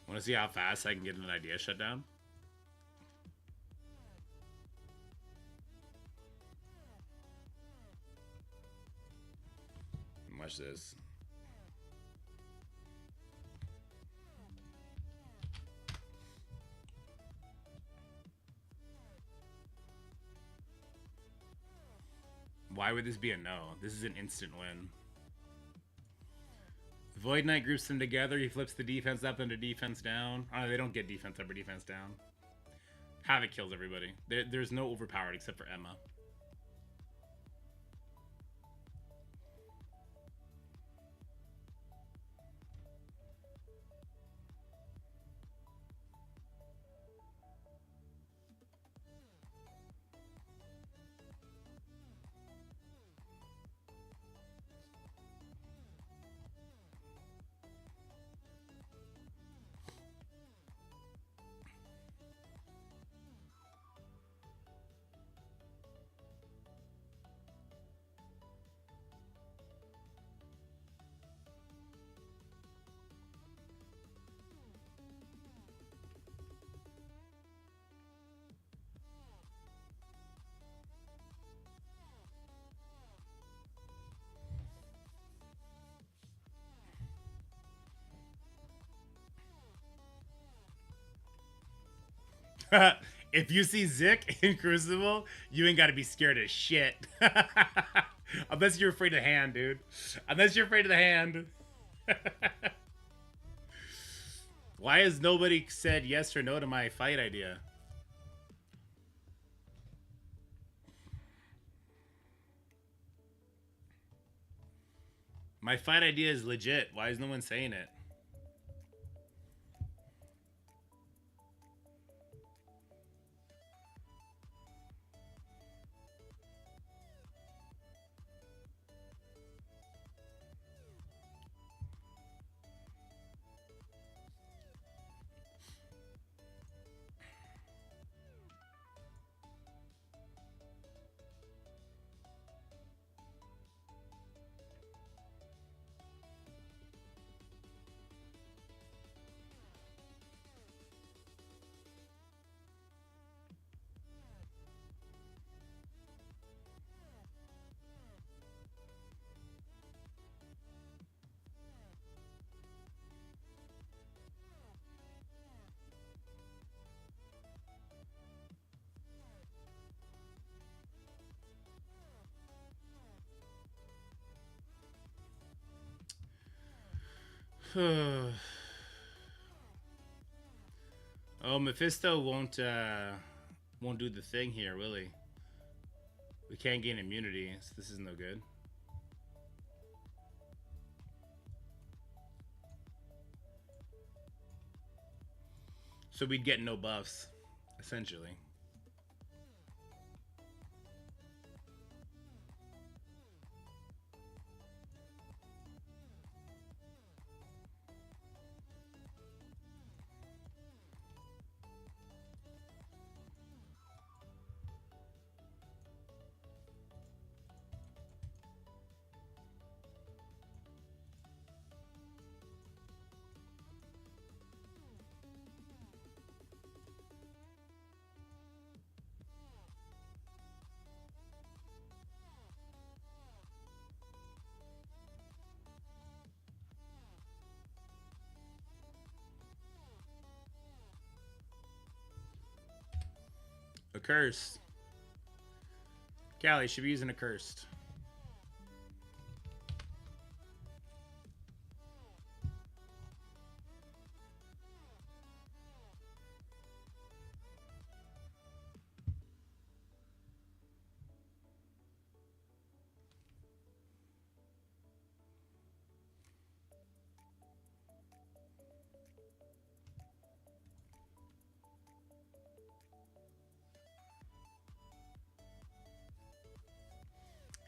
Speaker 1: Want to see how fast I can get an idea shut down? Watch this. Why would this be a no? This is an instant win. Void Knight groups them together. He flips the defense up into defense down. Oh, they don't get defense up or defense down. Havoc kills everybody. There's no overpowered except for Emma. If you see Zik in Crucible, you ain't got to be scared of shit. Unless you're afraid of the hand, dude. Unless you're afraid of the hand. Why has nobody said yes or no to my fight idea? My fight idea is legit. Why is no one saying it? Oh, Mephisto won't do the thing here, will he? We can't gain immunity, so this is no good. So we'd get no buffs, essentially. Accursed. Callie should be using Accursed.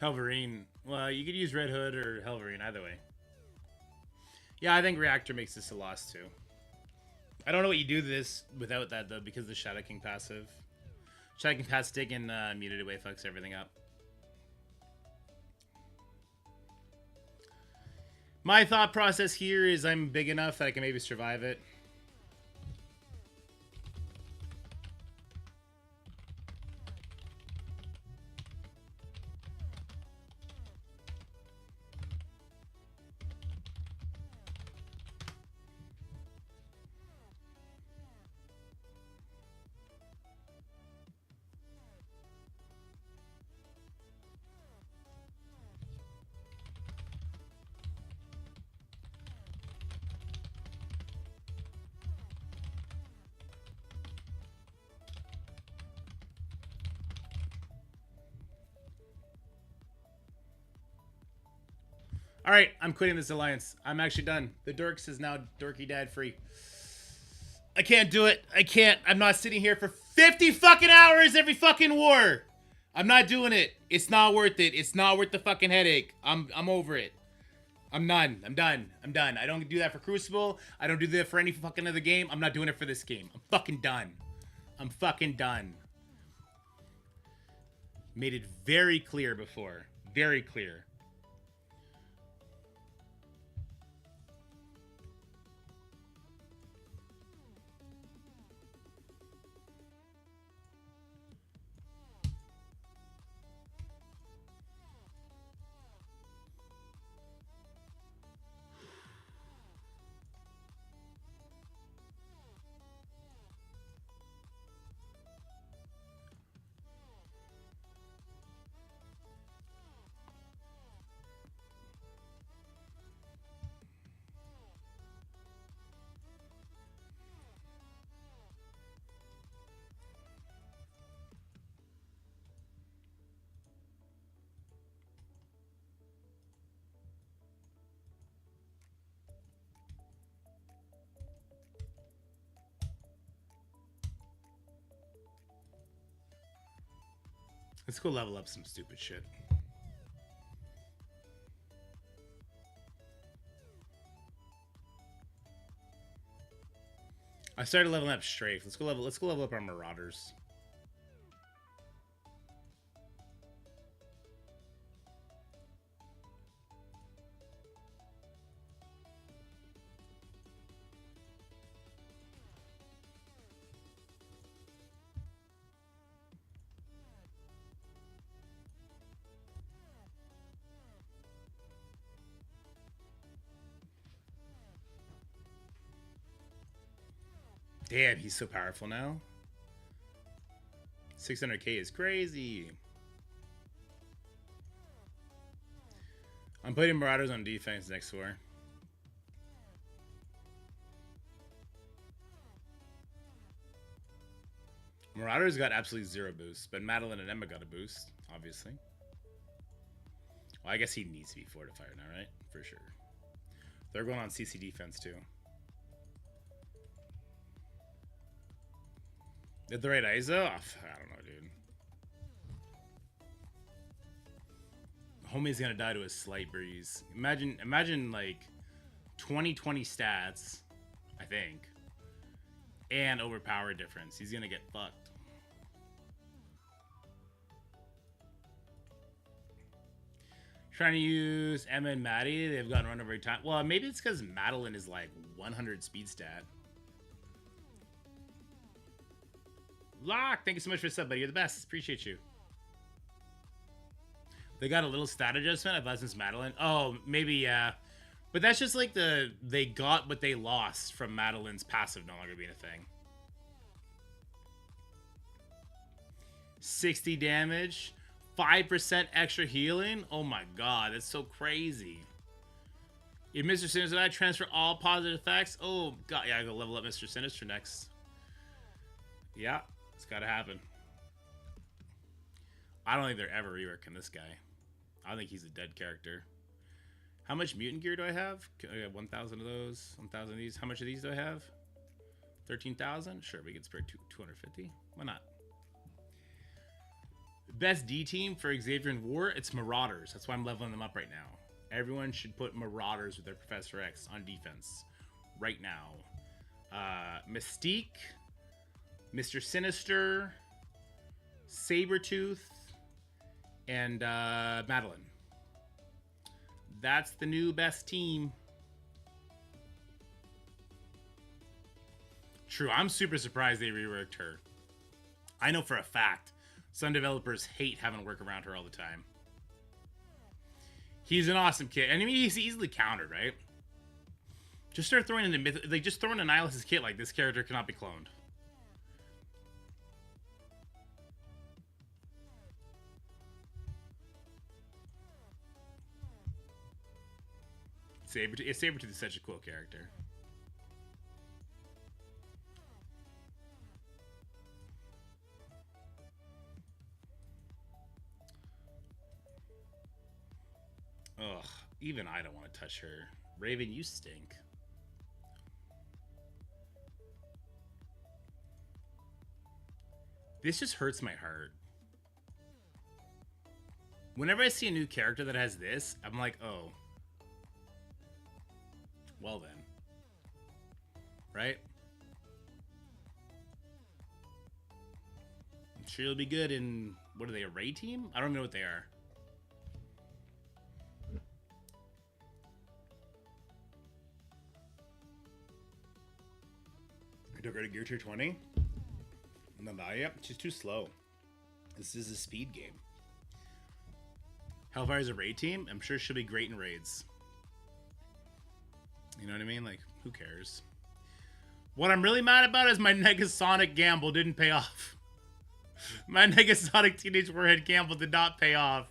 Speaker 1: Helverine. Well, you could use Red Hood or Helverine, either way. Yeah, I think Reactor makes this a loss, too. I don't know what you do this without that, though, because the Shadow King passive. Shadow King passive taking immunity away fucks everything up. My thought process here is I'm big enough that I can maybe survive it. All right, I'm quitting this alliance. I'm actually done. The Dorks is now Dorky Dad free. I can't do it. I can't. I'm not sitting here for 50 fucking hours every fucking war. I'm not doing it. It's not worth it. It's not worth the fucking headache. I'm over it. I'm done. I'm done. I'm done. I don't do that for Crucible. I don't do that for any fucking other game. I'm not doing it for this game. I'm fucking done. I'm fucking done. Made it very clear before. Very clear. Let's go level up some stupid shit. I started leveling up Strafe. Let's go level up our Marauders. Damn, he's so powerful now. 600k is crazy. I'm putting Marauders on defense next war. Marauders got absolutely zero boost, but Madeline and Emma got a boost, obviously. Well, I guess he needs to be fortified now, right? For sure. They're going on CC defense too. Did the right ISO? Oh, I don't know, dude. Homie's gonna die to a slight breeze. Imagine like 2020 stats, I think, and overpower difference. He's gonna get fucked. Trying to use Emma and Maddie. They've gotten run over time. Well, maybe it's because Madeline is like 100 speed stat. Lock, thank you so much for the sub, buddy. You're the best. Appreciate you. They got a little stat adjustment. I thought since Madeline. Oh, maybe, yeah. But that's just like they got what they lost from Madeline's passive no longer being a thing. 60 damage. 5% extra healing. Oh my god, that's so crazy. If Mr. Sinister and I transfer all positive effects. Oh god, yeah, I go level up Mr. Sinister next. Yeah. It's gotta happen. I don't think they're ever reworking this guy. I think he's a dead character. How much mutant gear do I have? I got 1,000 of those. 1,000 of these. How much of these do I have? 13,000? Sure, we can spare 250. Why not? Best D team for Xavier and War, it's Marauders. That's why I'm leveling them up right now. Everyone should put Marauders with their Professor X on defense right now. Mystique, Mr. Sinister, Sabretooth, and Madeline. That's the new best team. True, I'm super surprised they reworked her. I know for a fact some developers hate having to work around her all the time. He's an awesome kid. I mean, he's easily countered, right? Just start throwing in the myth, like just throwing a Nihilus' kit like this character cannot be cloned. Sabretooth is such a cool character. Ugh, even I don't want to touch her. Raven, you stink. This just hurts my heart. Whenever I see a new character that has this, I'm like, oh. Well then. Right? I'm sure you'll be good in... What are they, a raid team? I don't know what they are. I took her to Gear Tier 20. No, not yet. She's too slow. This is a speed game. Hellfire's a raid team. I'm sure she'll be great in raids. You know what I mean? Like, who cares? What I'm really mad about is my Negasonic gamble didn't pay off. My Negasonic Teenage Warhead gamble did not pay off.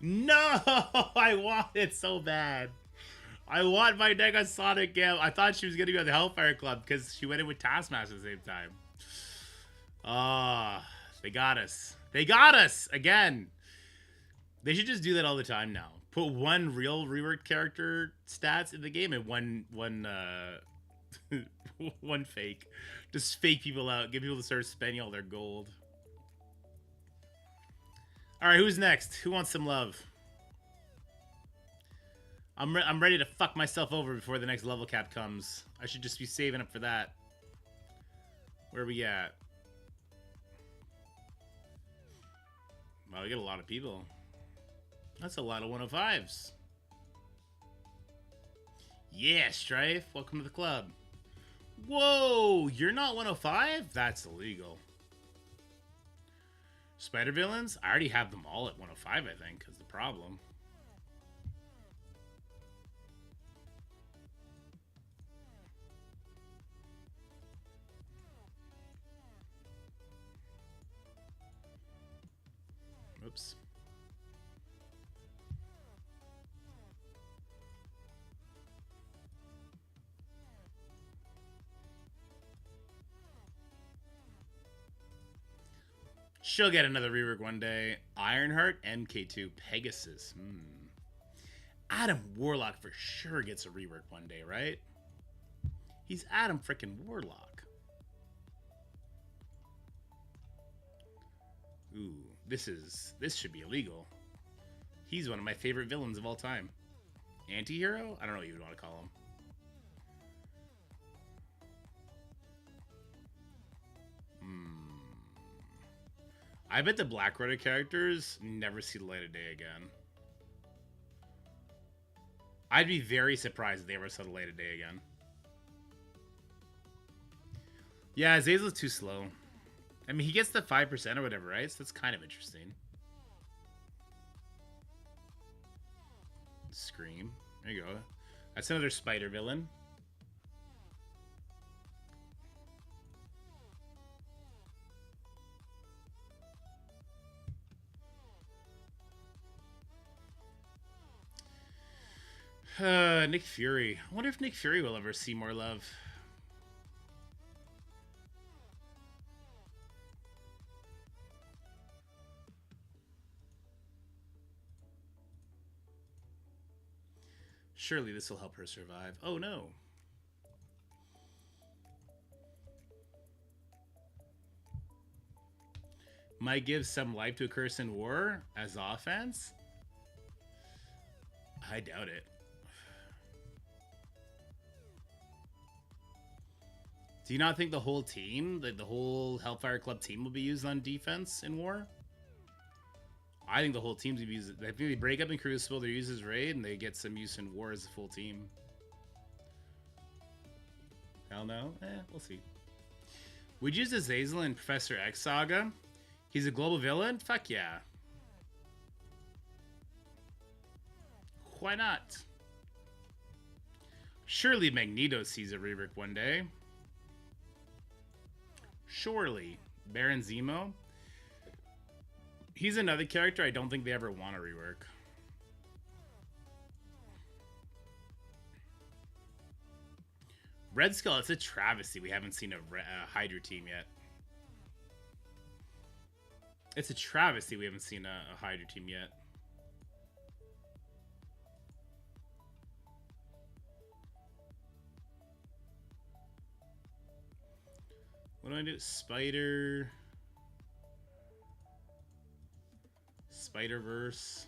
Speaker 1: No! I want it so bad. I want my Negasonic gamble. I thought she was going to be on the Hellfire Club because she went in with Taskmaster at the same time. Ah, they got us. They got us again. They should just do that all the time now. Put one real reworked character stats in the game and one fake. Just fake people out. Get people to start spending all their gold. All right, who's next? Who wants some love? I'm ready to fuck myself over before the next level cap comes. I should just be saving up for that. Where are we at? Wow, we get a lot of people. That's a lot of 105s. Yeah, Strife. Welcome to the club. Whoa, you're not 105? That's illegal. Spider villains? I already have them all at 105, I think, is the problem. Oops. She'll get another rework one day. Ironheart, MK2, Pegasus. Adam Warlock for sure gets a rework one day, right? He's Adam frickin' Warlock. Ooh, this should be illegal. He's one of my favorite villains of all time. Anti-hero? I don't know what you would want to call him. I bet the Black Rider characters never see the light of day again. I'd be very surprised if they ever saw the light of day again. Yeah, Azazel's too slow. I mean, he gets the 5% or whatever, right? So that's kind of interesting. Scream. There you go. That's another spider villain. Nick Fury. I wonder if Nick Fury will ever see more love. Surely this will help her survive. Oh no. Might give some life to a curse in war as offense. I doubt it. Do you not think the whole team, like the whole Hellfire Club team, will be used on defense in war? I think the whole team's gonna be used. I think they break up in Crucible, they use as raid, and they get some use in war as a full team. Hell no? We'll see. Would you use Azazel in Professor X Saga? He's a global villain? Fuck yeah. Why not? Surely Magneto sees a rework one day. Surely. Baron Zemo? He's another character I don't think they ever want to rework. Red Skull, it's a travesty we haven't seen a Hydra team yet. It's a travesty we haven't seen a Hydra team yet. What do I do? Spider-Verse,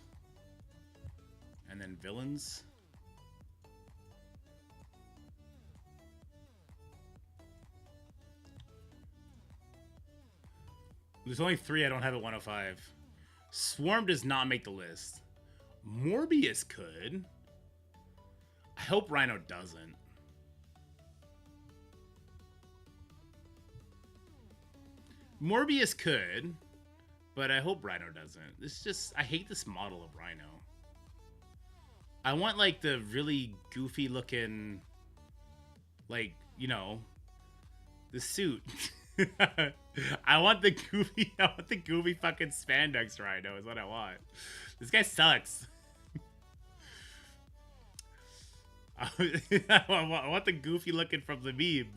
Speaker 1: and then villains. There's only 3 I don't have at 105. Swarm does not make the list. Morbius could. I hope Rhino doesn't. Morbius could, but I hope Rhino doesn't. This just, I hate this model of Rhino. I want like the really goofy looking, like, you know, the suit. I want the goofy fucking spandex Rhino is what I want. This guy sucks. I want the goofy looking from the meme.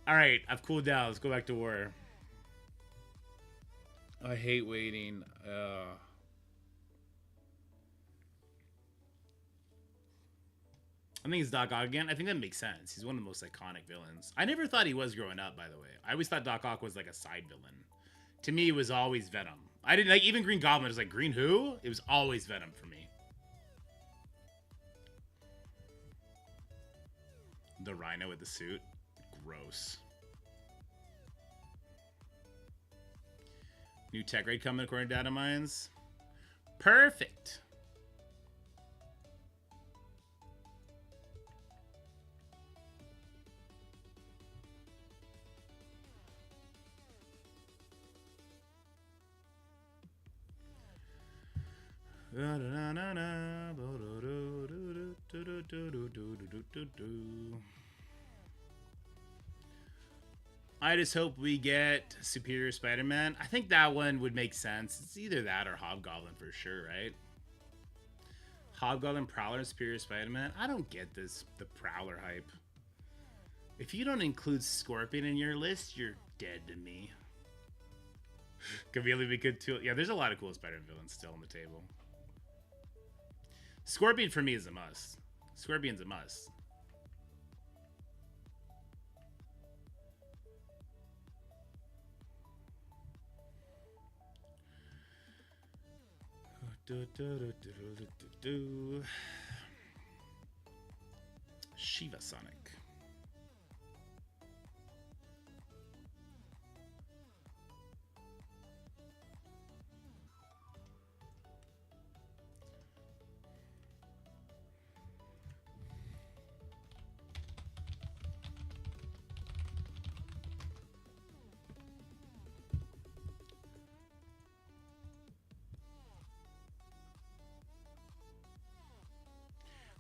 Speaker 1: All right, I've cooled down. Let's go back to war. I hate waiting. I think it's Doc Ock again. I think that makes sense. He's one of the most iconic villains. I never thought he was growing up, by the way. I always thought Doc Ock was like a side villain. To me, it was always Venom. I didn't like even Green Goblin. It was like, Green who? It was always Venom for me. The Rhino with the suit. Gross. New tech raid coming according to data mines. Perfect. I just hope we get Superior Spider-Man. I think that one would make sense. It's either that or Hobgoblin for sure, right? Hobgoblin, Prowler, and Superior Spider-Man. I don't get this, the Prowler hype. If you don't include Scorpion in your list, you're dead to me. Could really be good too. Yeah, there's a lot of cool Spider-Man villains still on the table. Scorpion for me is a must. Scorpion's a must. Shiva Sonic.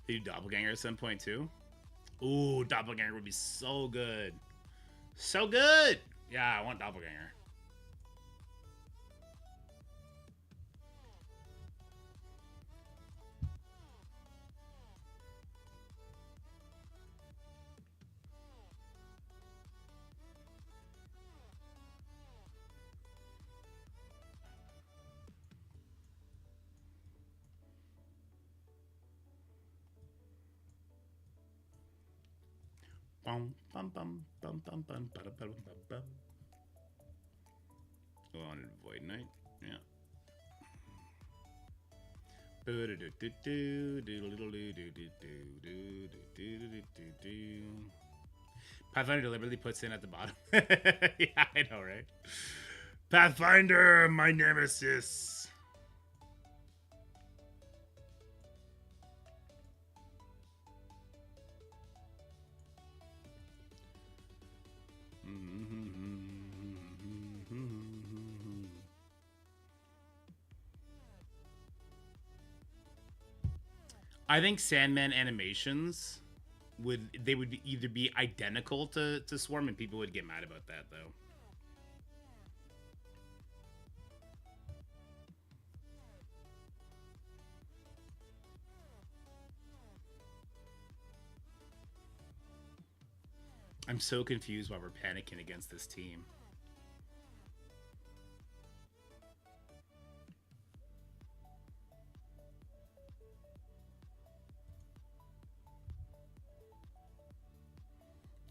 Speaker 1: They do Doppelganger at some point too. Ooh, Doppelganger would be so good. So good! Yeah, I want Doppelganger. Bum, bum, bum, bum, bum, bum, bum, bum, bum, bum. Oh, on Void Knight. Yeah. Pathfinder deliberately puts in at the bottom. Yeah, I know, right? Pathfinder, my nemesis. I think Sandman animations would either be identical to Swarm, and people would get mad about that though. I'm so confused why we're panicking against this team.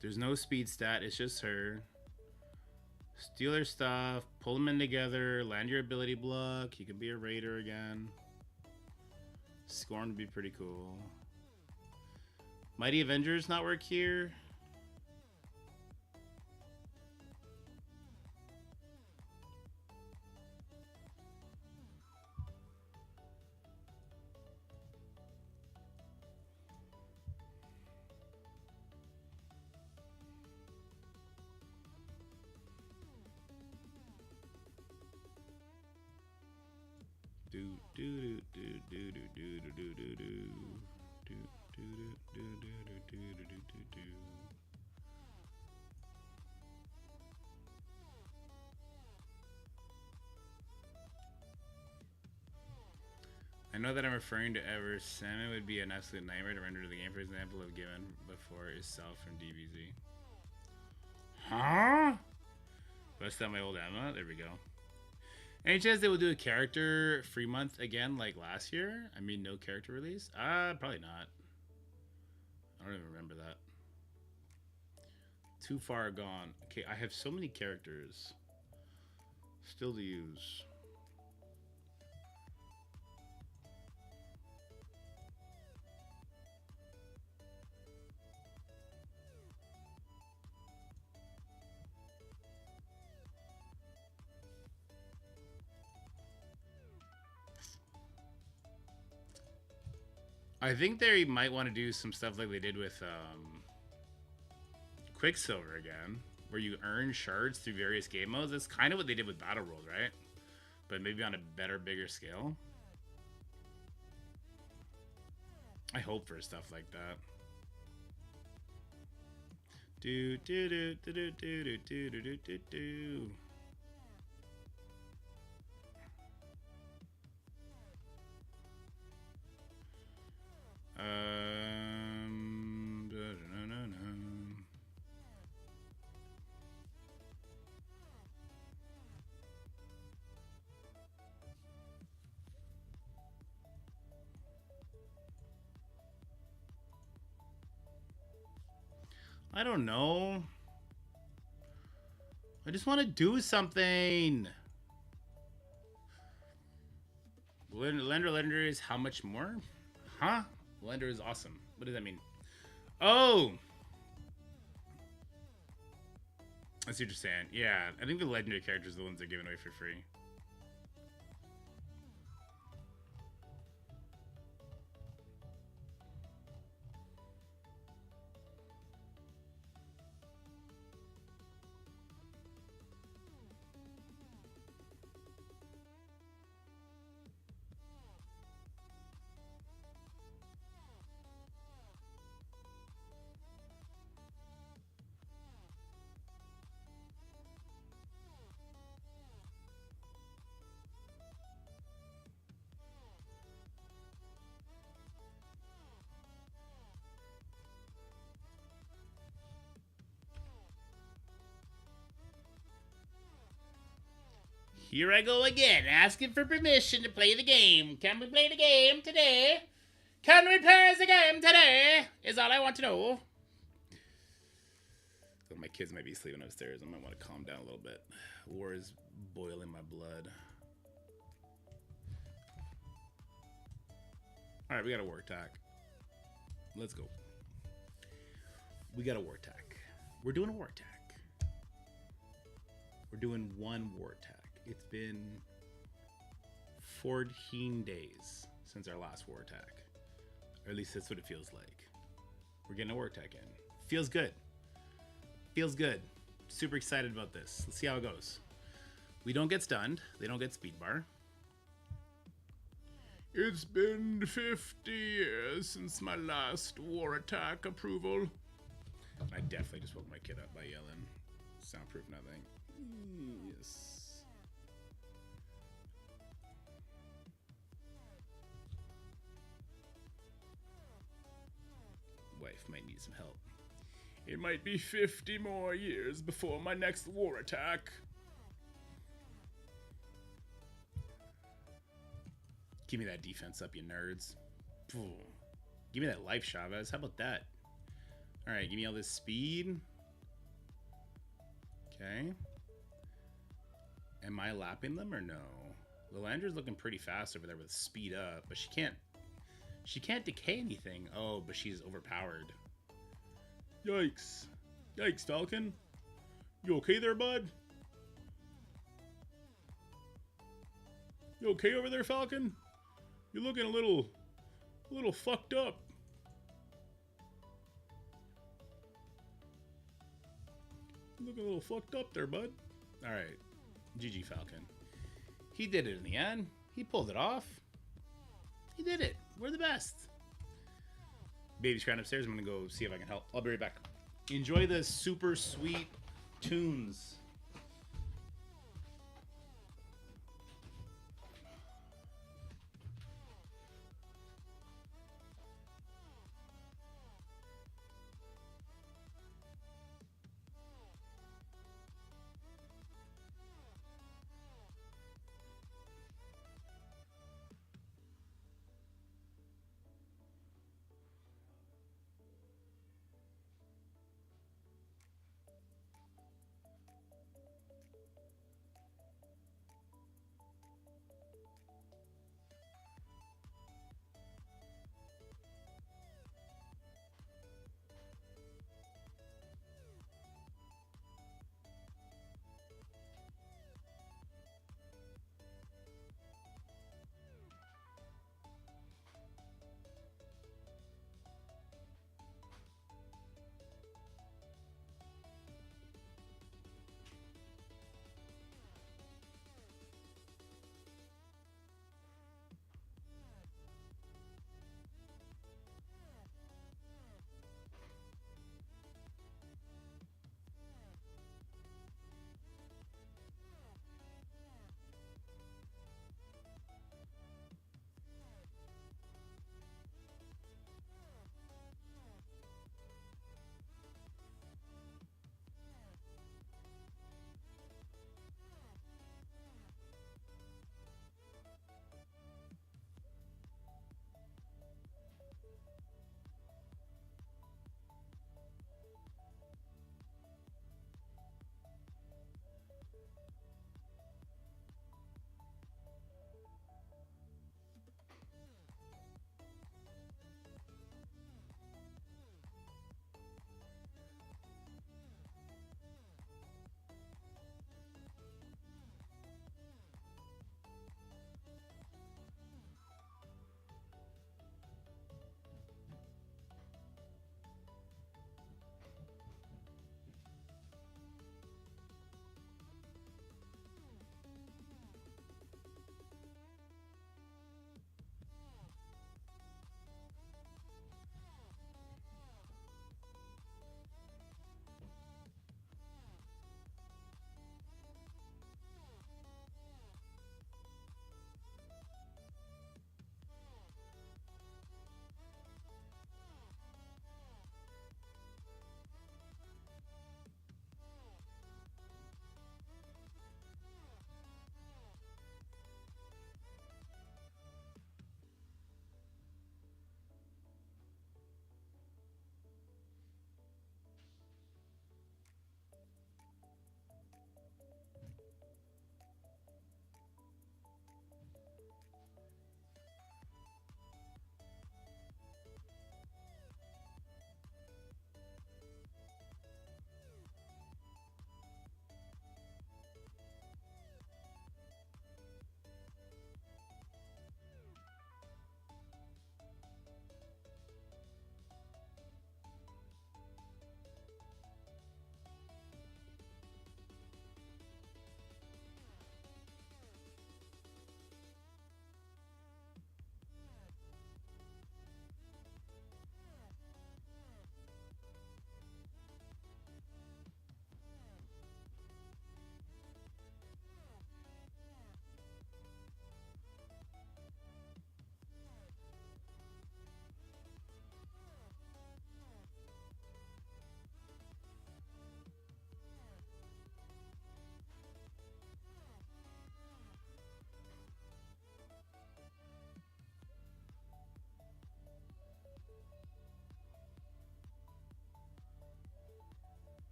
Speaker 1: There's no speed stat, it's just her. Steal her stuff, pull them in together, land your ability block. You can be a raider again. Scorn would be pretty cool. Mighty Avengers not work here. I know that I'm referring to Ever. Salmon would be an absolute nightmare to render the game, for example, of given before itself from DBZ. Huh? Bust out my old Emma? There we go. Any chance they will do a character free month again like last year? I mean, no character release? Probably not. I don't even remember that. Too far gone. Okay, I have so many characters still to use. I think they might want to do some stuff like they did with Quicksilver again, where you earn shards through various game modes. That's kind of what they did with Battle World, right? But maybe on a better, bigger scale. I hope for stuff like that. Do do do do do do do do do do do. I don't know. I just want to do something. Lender is how much more? Huh? Lender is awesome. What does that mean? Oh! I see what you're saying. Yeah, I think the legendary characters are the ones they're giving away for free. Here I go again, asking for permission to play the game. Can we play the game today? Can we play the game today? Is all I want to know. My kids might be sleeping upstairs. I might want to calm down a little bit. War is boiling my blood. All right, we got a war attack. Let's go. We got a war attack. We're doing a war attack. We're doing one war attack. It's been 14 days since our last war attack. Or at least that's what it feels like. We're getting a war attack in. Feels good. Feels good. Super excited about this. Let's see how it goes. We don't get stunned. They don't get speed bar. It's been 50 years since my last war attack approval. I definitely just woke my kid up by yelling. Soundproof nothing. Yes. Wife might need some help. It might be 50 more years before my next war attack. Give me that defense up, you nerds. Give me that life, Chavez. How about that? All right, give me all this speed. Okay. Am I lapping them or no? Lilandra's looking pretty fast over there with speed up, but she can't decay anything. Oh, but she's overpowered. Yikes. Yikes, Falcon. You okay there, bud? You okay over there, Falcon? You're looking a little fucked up. You're looking a little fucked up there, bud. All right. GG, Falcon. He did it in the end. He pulled it off. He did it. We're the best. Baby's crying upstairs. I'm going to go see if I can help. I'll be right back. Enjoy the super sweet tunes.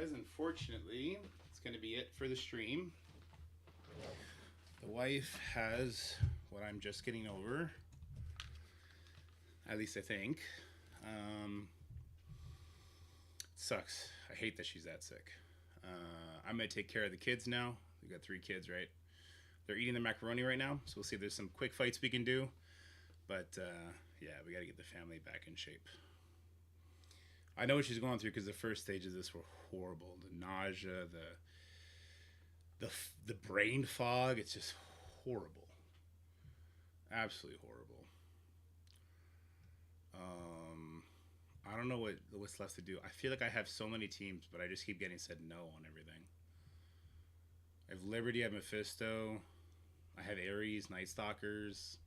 Speaker 1: guys, unfortunately, it's going to be it for the stream. The wife has what I'm just getting over. At least I think. Sucks. I hate that she's that sick. I'm going to take care of the kids now. We got 3 kids, right? They're eating their macaroni right now, so we'll see if there's some quick fights we can do. But, yeah, we got to get the family back in shape. I know what she's going through because the first stages of this were horrible. The nausea, the brain fog, it's just horrible. Absolutely horrible. I don't know what's left to do. I feel like I have so many teams, but I just keep getting said no on everything. I have Liberty, I have Mephisto, I have Ares, Night Stalkers,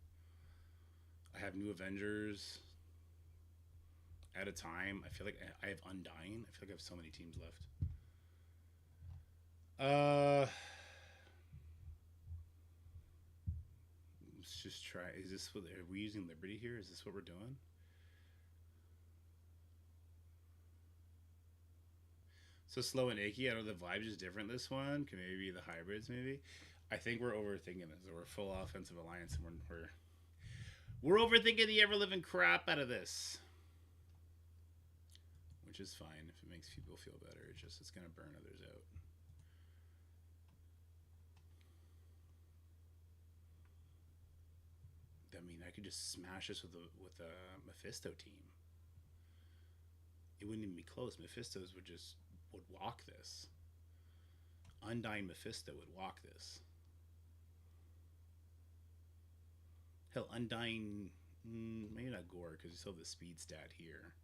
Speaker 1: I have New Avengers. At a time, I feel like I have Undying. I feel like I have so many teams left. Let's just try. Is this what are we using Liberty here? Is this what we're doing? So slow and achy. I know the vibe is different this one. Can maybe the hybrids maybe. I think we're overthinking this. We're full offensive alliance and we're overthinking the ever living crap out of this. Which is fine if it makes people feel better. It's gonna burn others out. I mean, I could just smash this with a Mephisto team. It wouldn't even be close. Mephistos would walk this. Undying Mephisto would walk this. Hell, Undying, maybe not Gore because you still have the speed stat here.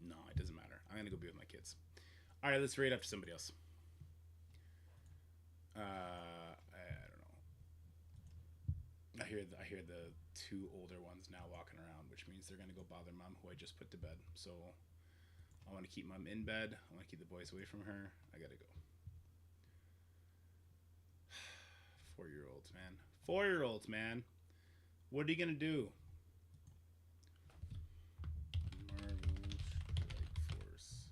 Speaker 1: No, it doesn't matter. I'm gonna go be with my kids. All right, let's raid up to somebody else. I don't know. I hear the 2 older ones now walking around, which means they're gonna go bother mom, who I just put to bed. So I want to keep mom in bed. I want to keep the boys away from her. I gotta go. 4-year-olds, man. 4-year-olds, man. What are you gonna do? Marvel Strike Force.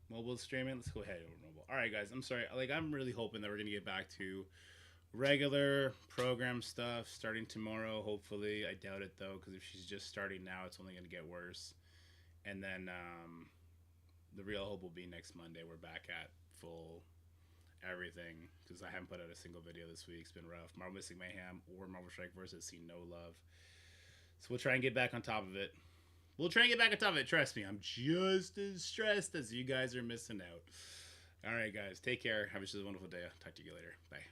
Speaker 1: Mobile streaming. Let's go ahead over mobile. All right, guys. I'm sorry. I'm really hoping that we're gonna get back to regular program stuff starting tomorrow. Hopefully, I doubt it though, because if she's just starting now, it's only gonna get worse. And then the real hope will be next Monday. We're back at full everything, because I haven't put out a single video this week. It's been rough. Marvel Mystic Mayhem or Marvel Strike Force has seen no love. So we'll try and get back on top of it. Trust me, I'm just as stressed as you guys are missing out. All right, guys. Take care. Have a wonderful day. I'll talk to you later. Bye.